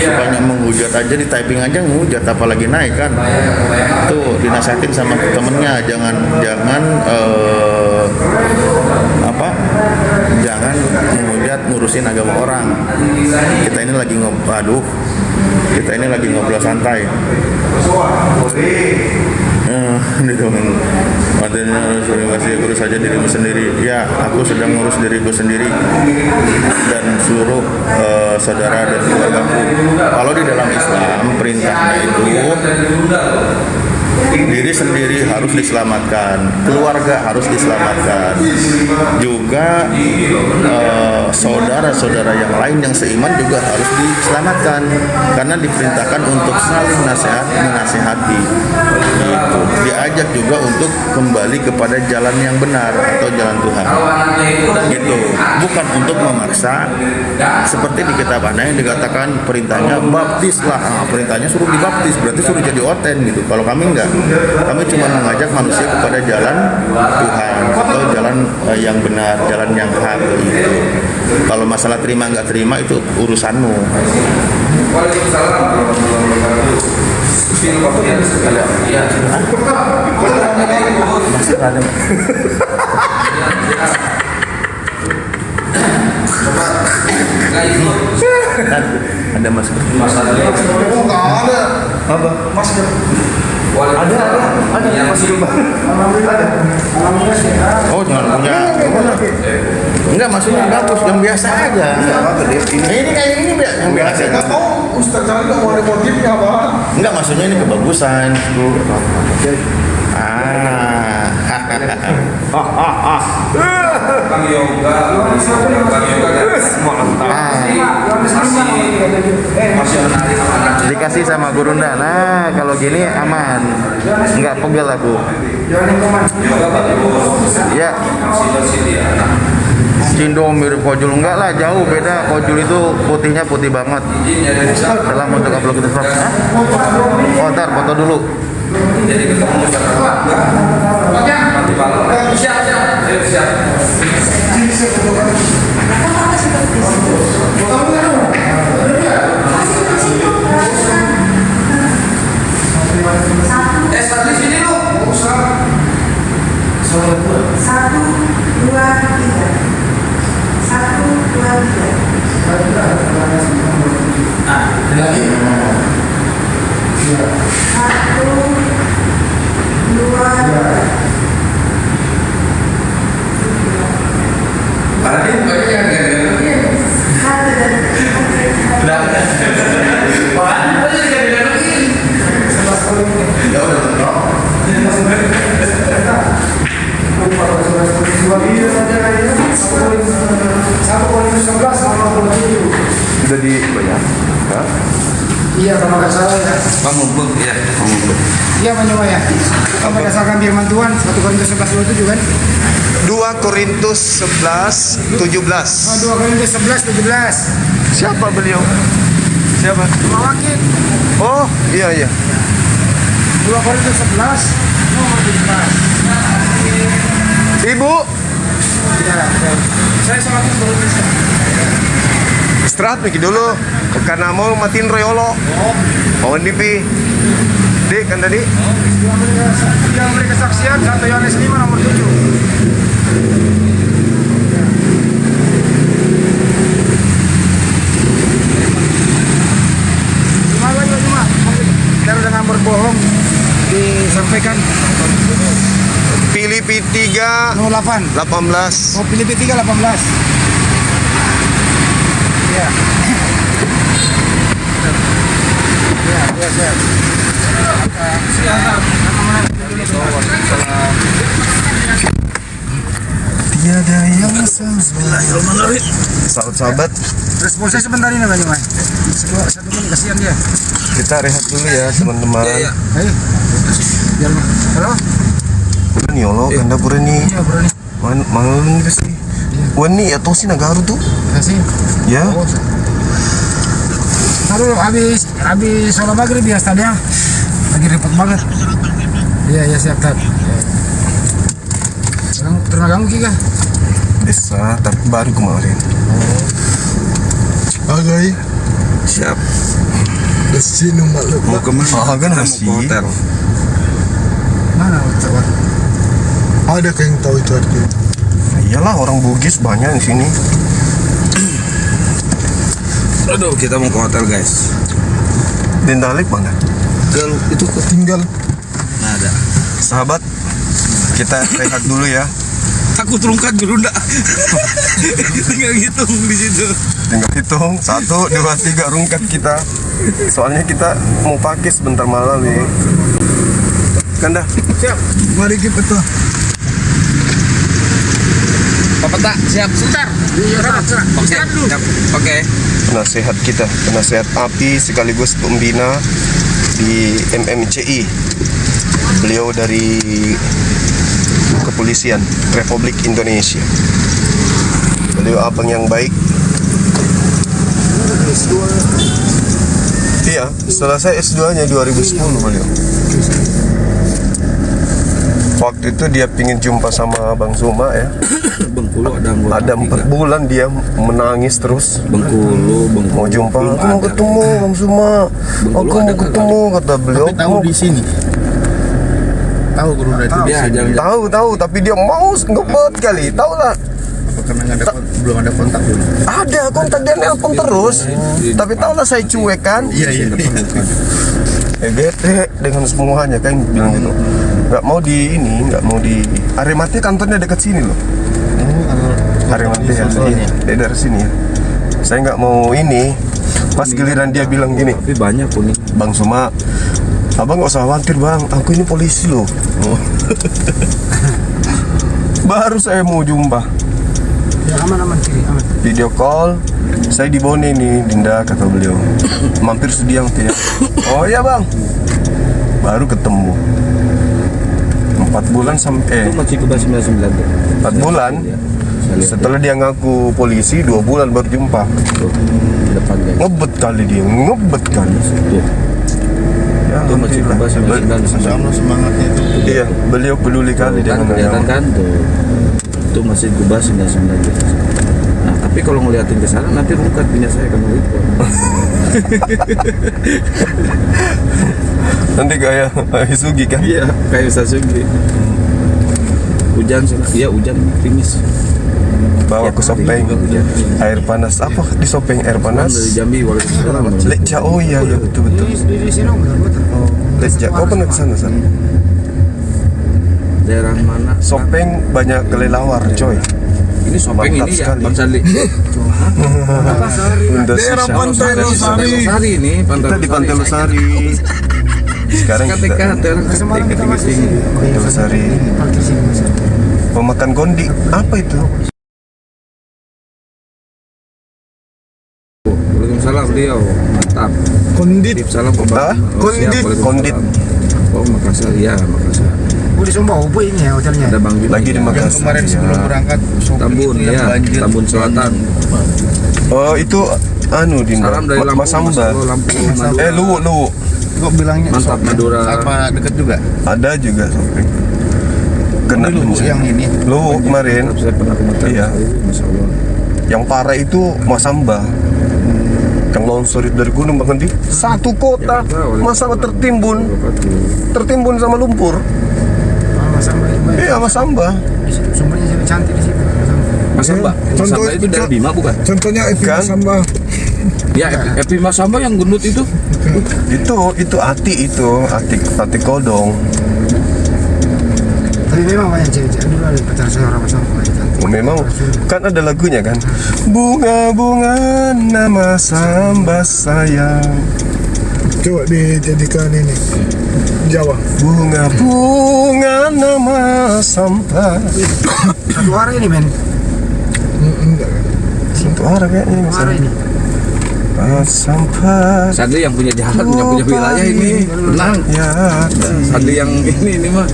supaya menghujat aja, di typing aja menghujat, apalagi naik kan. Tuh dinasihatin sama temennya, jangan menghujat ngurusin agama orang. Kita ini lagi ngobrol santai. Matanya masih urus saja dirimu sendiri. Ya, aku sedang ngurus diriku sendiri dan seluruh saudara dan keluargaku. Kalau di dalam Islam perintahnya itu diri sendiri harus diselamatkan, keluarga harus diselamatkan, juga saudara-saudara yang lain yang seiman juga harus diselamatkan, karena diperintahkan untuk saling menasihati. Gitu. Diajak juga untuk kembali kepada jalan yang benar atau jalan Tuhan. Gitu. Bukan untuk memaksa, seperti di kitab Ana yang dikatakan perintahnya baptislah. Perintahnya suruh dibaptis, berarti suruh jadi orten gitu. Kalau kami enggak. Kami cuma mengajak manusia kepada jalan Tuhan atau jalan yang benar, jalan yang hak gitu. Kalau masalah terima nggak terima itu urusanmu. Ada masker. Oh, nggak ada. Apa? Masker. Ada masker. Oh, jangan punya. Enggak, maksudnya bagus, yang biasa aja. Ini kayak ini yang biasa. Oh, Ustaz Cali nggak mau ada motifnya apa? Enggak, maksudnya ini kebagusan. Bang Yoga, semua lengkap. Masih menarik. Dikasih sama Gurunda. Nah, kalau gini aman. Enggak pegel aku. Ya. Cindo mirip kojul, enggak lah, jauh beda. Kojul itu putihnya putih banget. Dalam untuk upload kita. Oh, ntar foto dulu. Jadi ketemu nanti malam. Siap. Satu sini lu. 1, 2, 3. 1, 2, 3. Lagi. 1, 2, 3. Tadi banyak yang Sudah dibayar? Iya, kalau nggak salah ya. Pamubuk ya. Iya, menyewa ya. Kalau berdasarkan firman Tuhan, 1 Korintus 11:27 kan? 2 Korintus 11:17. 2 Korintus 11:17. Siapa beliau? Siapa? Mawakil. Oh, iya. 2 Korintus 11 nomor 17. Ibu, Ya, saya sama Korintus. istirahat mikir dulu. Karena mau matiin Royolo. Mau NDP. Dek kan tadi? Yang beri kesaksian 1 Yohanes 5 nomor 7. Anu 8. 18. Oh, pilih P3 18. Iya. Iya, iya, siap. Tiada yang sahabat-sahabat, Responsnya sebentar ini Bang Iman. Satu menit kasihan dia. kita rehat dulu ya teman-teman. Iya. Ayo. Biar halo. Ini yolo, kanda pura ni. Iya, bro nih. Mangalun kasi. Wani ya tosi nagaru tuh. Kasih. Ya. Oh, Taruh habis sholat maghrib biasa dia. Lagi repot banget. Iya, iya siap tat. Terima ganggu Kika. Bisa, tapi baru kemarin. Agai, Siap. sini malu. Mau kemana? Ah, kan Kita mau masih. ke hotel. Mana coba? Ada yang tahu itu artinya? Iyalah orang Bugis banyak di sini. Aduh, kita mau ke hotel guys. Dendalik mana? Itu ketinggal. Nah, ada. Sahabat, kita rehat dulu ya. Aku terungkat dulu ndak. Tinggal hitung di situ. Tinggal hitung 1, 2, 3 rungkat kita. Soalnya kita mau pakai sebentar malam nih. Kan dah. Siap. Mari kita tuh. Bapak tak siap. Sebentar. Iya, Oke. Siap. Oke. Penasehat kita, penasehat API sekaligus pembina di MMCI. Beliau dari Kepolisian Republik Indonesia. Beliau abang yang baik. Iya, selesai S2-nya 2010 beliau. Waktu itu dia pingin jumpa sama Bang Zuma ya. Bengkulu ada anggota. Ada 4 bulan dia menangis terus. Bengkulu. Mau jumpa, aku mau ketemu Bang Zuma. Aku mau ketemu, kata beliau. Tapi tahu di sini. Tahu Gerunda itu di Ya, sini. jangan Tahu, tapi dia mau ngebet kali. Tahu lah. Apa karena nggak ada belum ada kontak dulu? Ada kontak dia nelpon terus. Tapi tahu lah saya cuek kan. Iya. Bete dengan semuanya kan bilang gitu. Nggak mau di ini, nggak mau di Aremate kantornya dekat sini loh. Aremate ya, dia dari sini ya. Saya nggak mau ini. Pas giliran dia bilang gini, Tapi banyak kuning. Bang Suma, abang nggak usah khawatir bang, aku ini polisi loh. Baru saya mau jumpa. Ya, aman kiri, aman. Video call, saya di Bone nih, Dinda kata beliau. Mampir Sudiang tuh ya. Oh iya bang. Baru ketemu. 4 bulan sampai Itu masih ke 99 tuh. 4 bulan. Setelah dia ngaku polisi 2 bulan baru jumpa. Tuh, di depan guys. Ngebet kali dia, ngebet kali. Tuh. Ya, Itu masih ke 99. Sama semangatnya itu. iya, beliau peduli kali Kan dengan kelihatan agama. kan tuh. Itu masih kubah 99 gitu. Nah, tapi kalau ngeliatin ke sana nanti rungkat punya saya kan itu. Nanti kayak Hisugi kan. Iya, kayak Sasuke. Hujan sih. Iya, hujan krimis. Bawa ke Sopeng, air panas. Apa di Sopeng air Dari panas? Jambi Waalaikumsalam. Leja, oh iya betul. Di sini muter. Leja, kau pernah ke sana San? Daerah mana? Sopeng banyak kelelawar coy. Ini Sopeng Mantap ini ya, sekali. Bang Sandi. Daerah Pantai Losari. Losari ini, Kita di Pantai Losari. Sekarang KTK kita hotel Semalam kita masih sini. Pantai Losari. Parkir sini. Pemakan gondi, apa itu? Waalaikumsalam beliau. Mantap. Kondit. Tip salam ke Ah, Bang. Kondit. Siap, Waalaikumsalam. Kondit. Oh, Makassar. Ya, Makassar. Oh, di Sumbawa Ubu ini ya hotelnya. Ada Bang Juni. Lagi di ya. Makassar. Yang kemarin sebelum berangkat Tambun ya, Tambun Selatan. Oh itu anu Dinda. Salam dari Lampung, Mas Samba. Lampung, Madura. Luwu. kok bilangnya Mantap Madura. apa deket juga? Ada juga Sopeng. Kena Dulu bencana. yang ini. Luwu kemarin. Saya pernah ke Makassar. Iya. Masya Allah. Yang parah itu Masamba. Yang longsor itu dari gunung Bang Hendi. Satu kota Masamba tertimbun sama lumpur. Sama Iya Masamba. sumbernya jadi cantik di situ. Masamba. Contoh- Masamba itu dari Bima bukan? Contohnya Epi Kan? Masamba. Ya, Epi Masamba yang gendut itu. Itu Ati Kodong. Tapi Tapi memang banyak cewek-cewek dulu ada pacar saya orang sampah itu. Oh, memang kan ada lagunya kan. Bunga-bunga nama samba sayang. Coba dijadikan ini Jawa. Bunga-bunga nama samba. Satu arah ini men. Enggak kan. Satu arah kayaknya. Satu arah ini. Sampai Sadli yang punya jalan, yang punya wilayah ini. Tenang. ya Sadli yang ini mah.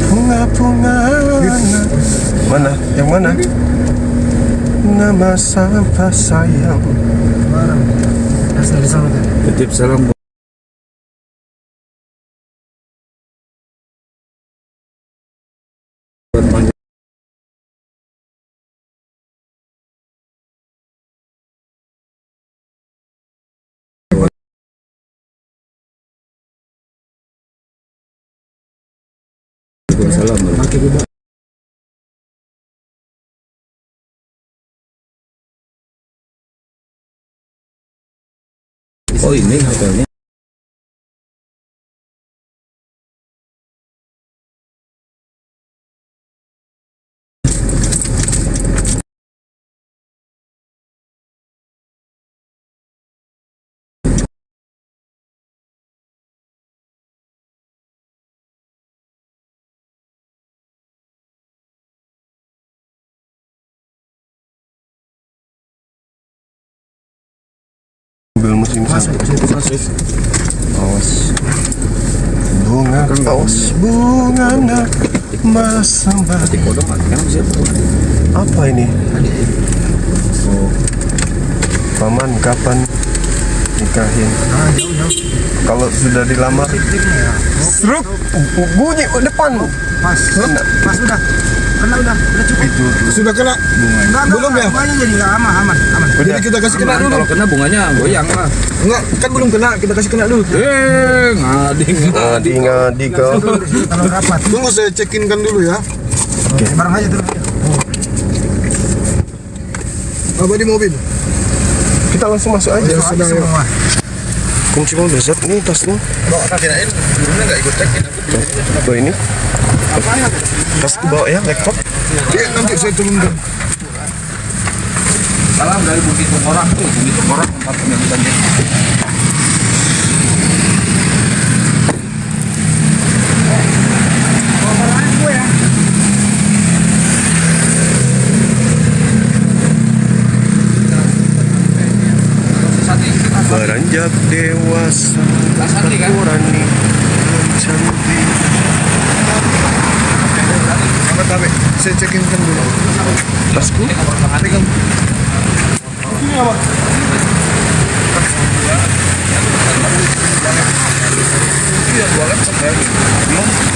bunga-bunga. Mana? Yang mana? Nama samba sayang. Barang. Dari sana tadi. Titip salam. Buat Manjat. Waalaikumsalam. Oh ini hotelnya. Mobil musim Masuk ke situ. awas bunga awas bunga nama samba. Apa ini? Oh, paman kapan nikahin? Jauh. Kalau sudah dilamar, seruk bunyi depan. Pas udah. Kena udah cukup. Itu Sudah kena. Enggak, Belum ya? Bunganya jadi nggak aman. Jadi kita kasih kena dulu. Kalau kena bunganya goyang lah. Enggak, kan belum kena, kita kasih kena dulu. ngadi kau. Kalau rapat. Tunggu saya cekinkan dulu ya. Barang aja terus. Apa di mobil? Kita langsung masuk aja. sudah, ya. Semua. Kunci mobil Zat nih tasnya. Kirain gurunya nggak ikut cekin. Tuh ini. Tas ke bawah ya laptop. Iya, nanti saya turunkan. Salam dari Bukit Tengkorak tuh, Bukit Tengkorak tempat penyambutan jadi. Beranjak dewasa, Sadli kan? kurani cantik. Tapi saya cekinkan dulu. Tasku.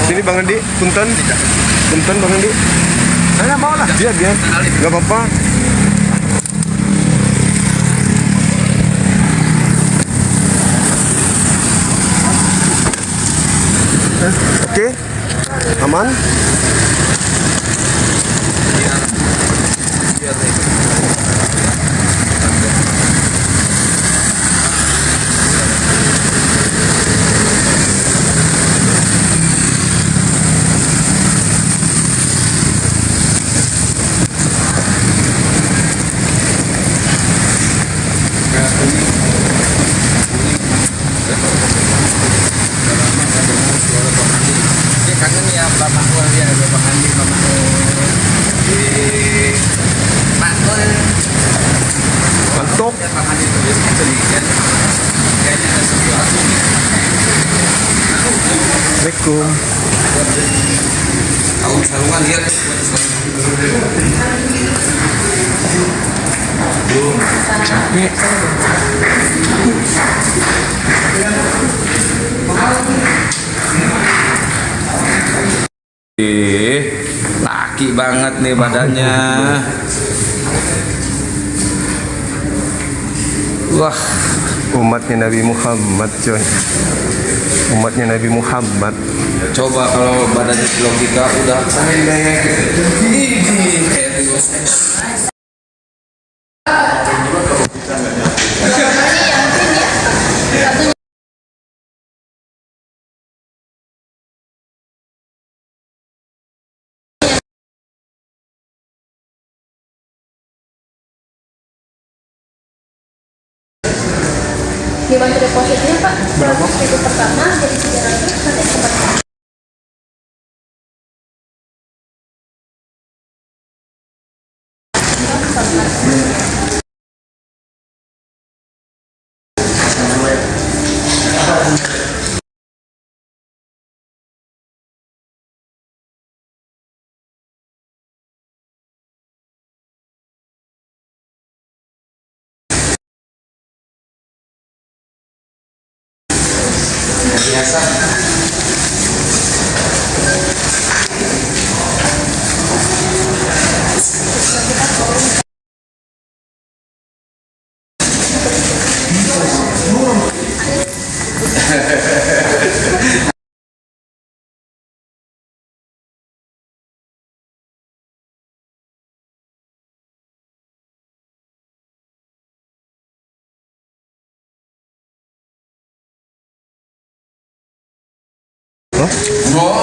Sini Bang Andi, punten Bang Andi. Saya mau lah. Biar, nggak apa-apa. Oke, aman. Dia kangen ya Bapak Gua ya, Bapak Andi, Bapak di Pak Gua. Mantap. Pak Andi tuh biasanya sedikit. Kayaknya ada sesuatu. Assalamualaikum. Tahu sarungan lihat laki banget nih badannya. Wah, Umatnya Nabi Muhammad, coy. Umatnya Nabi Muhammad. coba kalau badannya logika udah ini dibantu depositnya Pak. 100.000 pertama jadi 300 nanti tempat.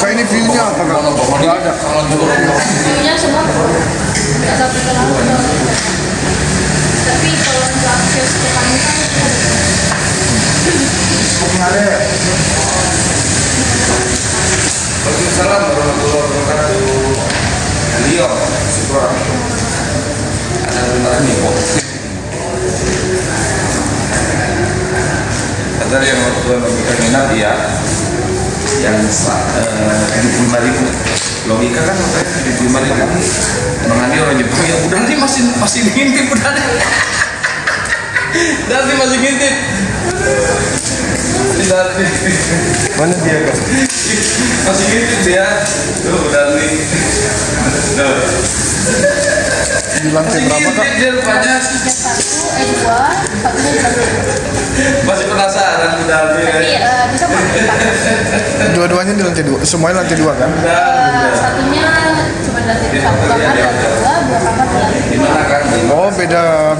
Kak ini view-nya apa Kak? Nggak ada. View-nya semua nggak satu kalau tapi kalau untuk akses ke pantai Waalaikumsalam warahmatullahi wabarakatuh. Leo, syukur. Ada bentar nih kok. Ada yang waktu memberikan minat ya, yang 75.000. Logika kan makanya 75.000. Menghani orang Jepang ya udah nih masih ngintip udah nih. Nanti masih ngintip. Mana dia Kak? Masih ngintip dia. Tuh udah nih. Tuh. Di lantai berapa Kak? Dia rupanya 2 satunya di lantai masih penasaran udah nih. tapi bisa Pak. Dua-duanya di lantai 2. Semuanya lantai 2 kan? Satunya cuma di lantai 1 kamar, di lantai 2 kamar di lantai Gimana kan? Oh,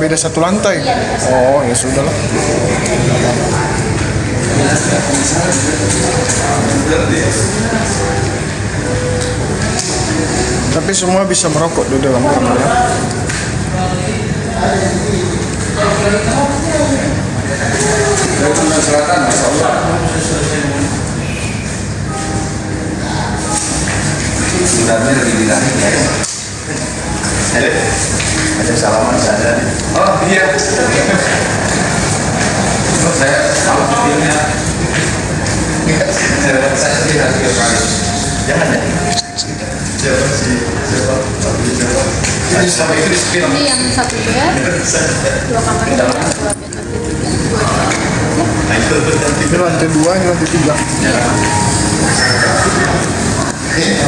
beda satu lantai. Oh, ya sudah lah. Tapi semua bisa merokok di dalam kamar ya. Dari Selatan, Masya Allah. Sudah lagi bilangin ya. Ada salaman sana. Oh iya. Oh, saya kalau videonya saya sih nanti kali. Jangan ya. Siapa? Sampai itu di spill. ini yang 1 bed 2 kamar di dalam 2 bed lantai 3. Ini lantai 2, ini lantai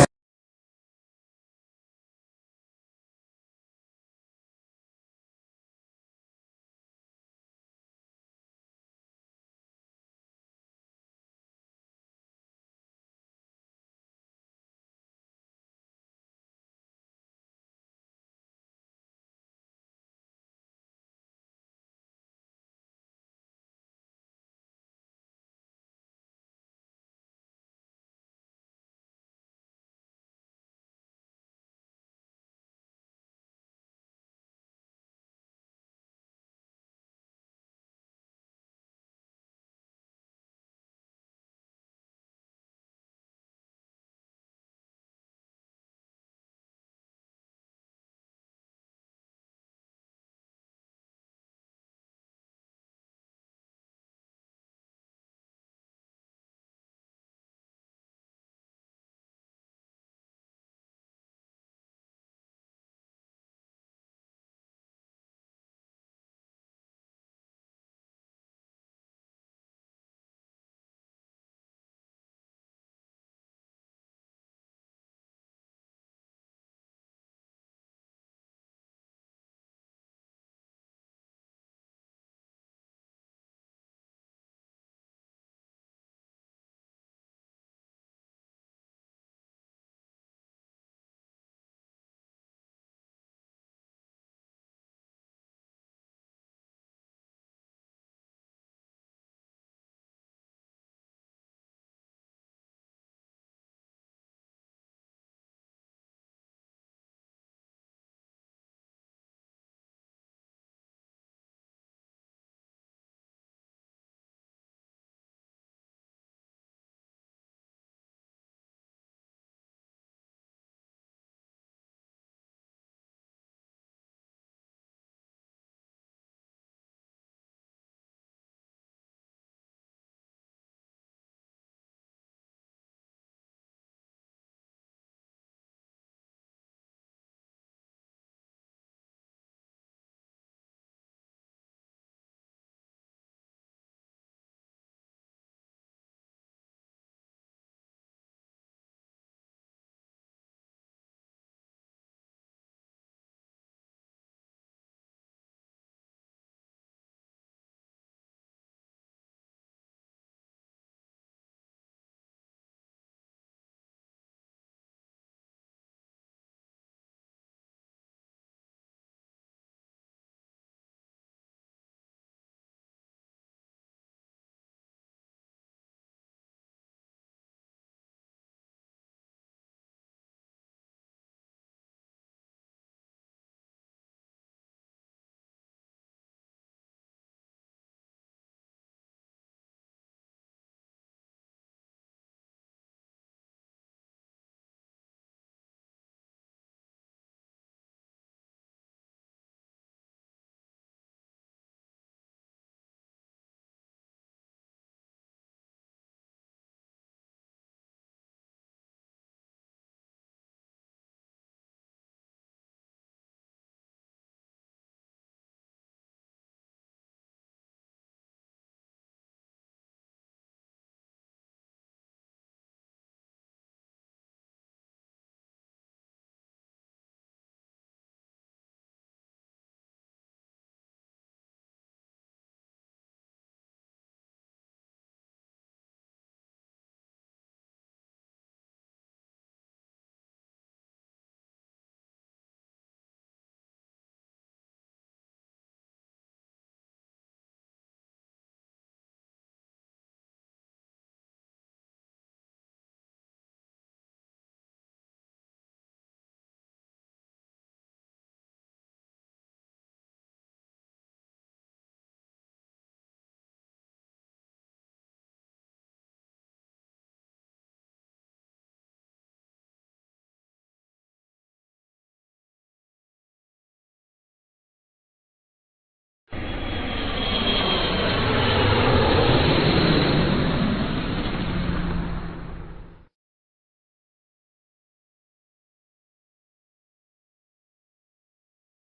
3.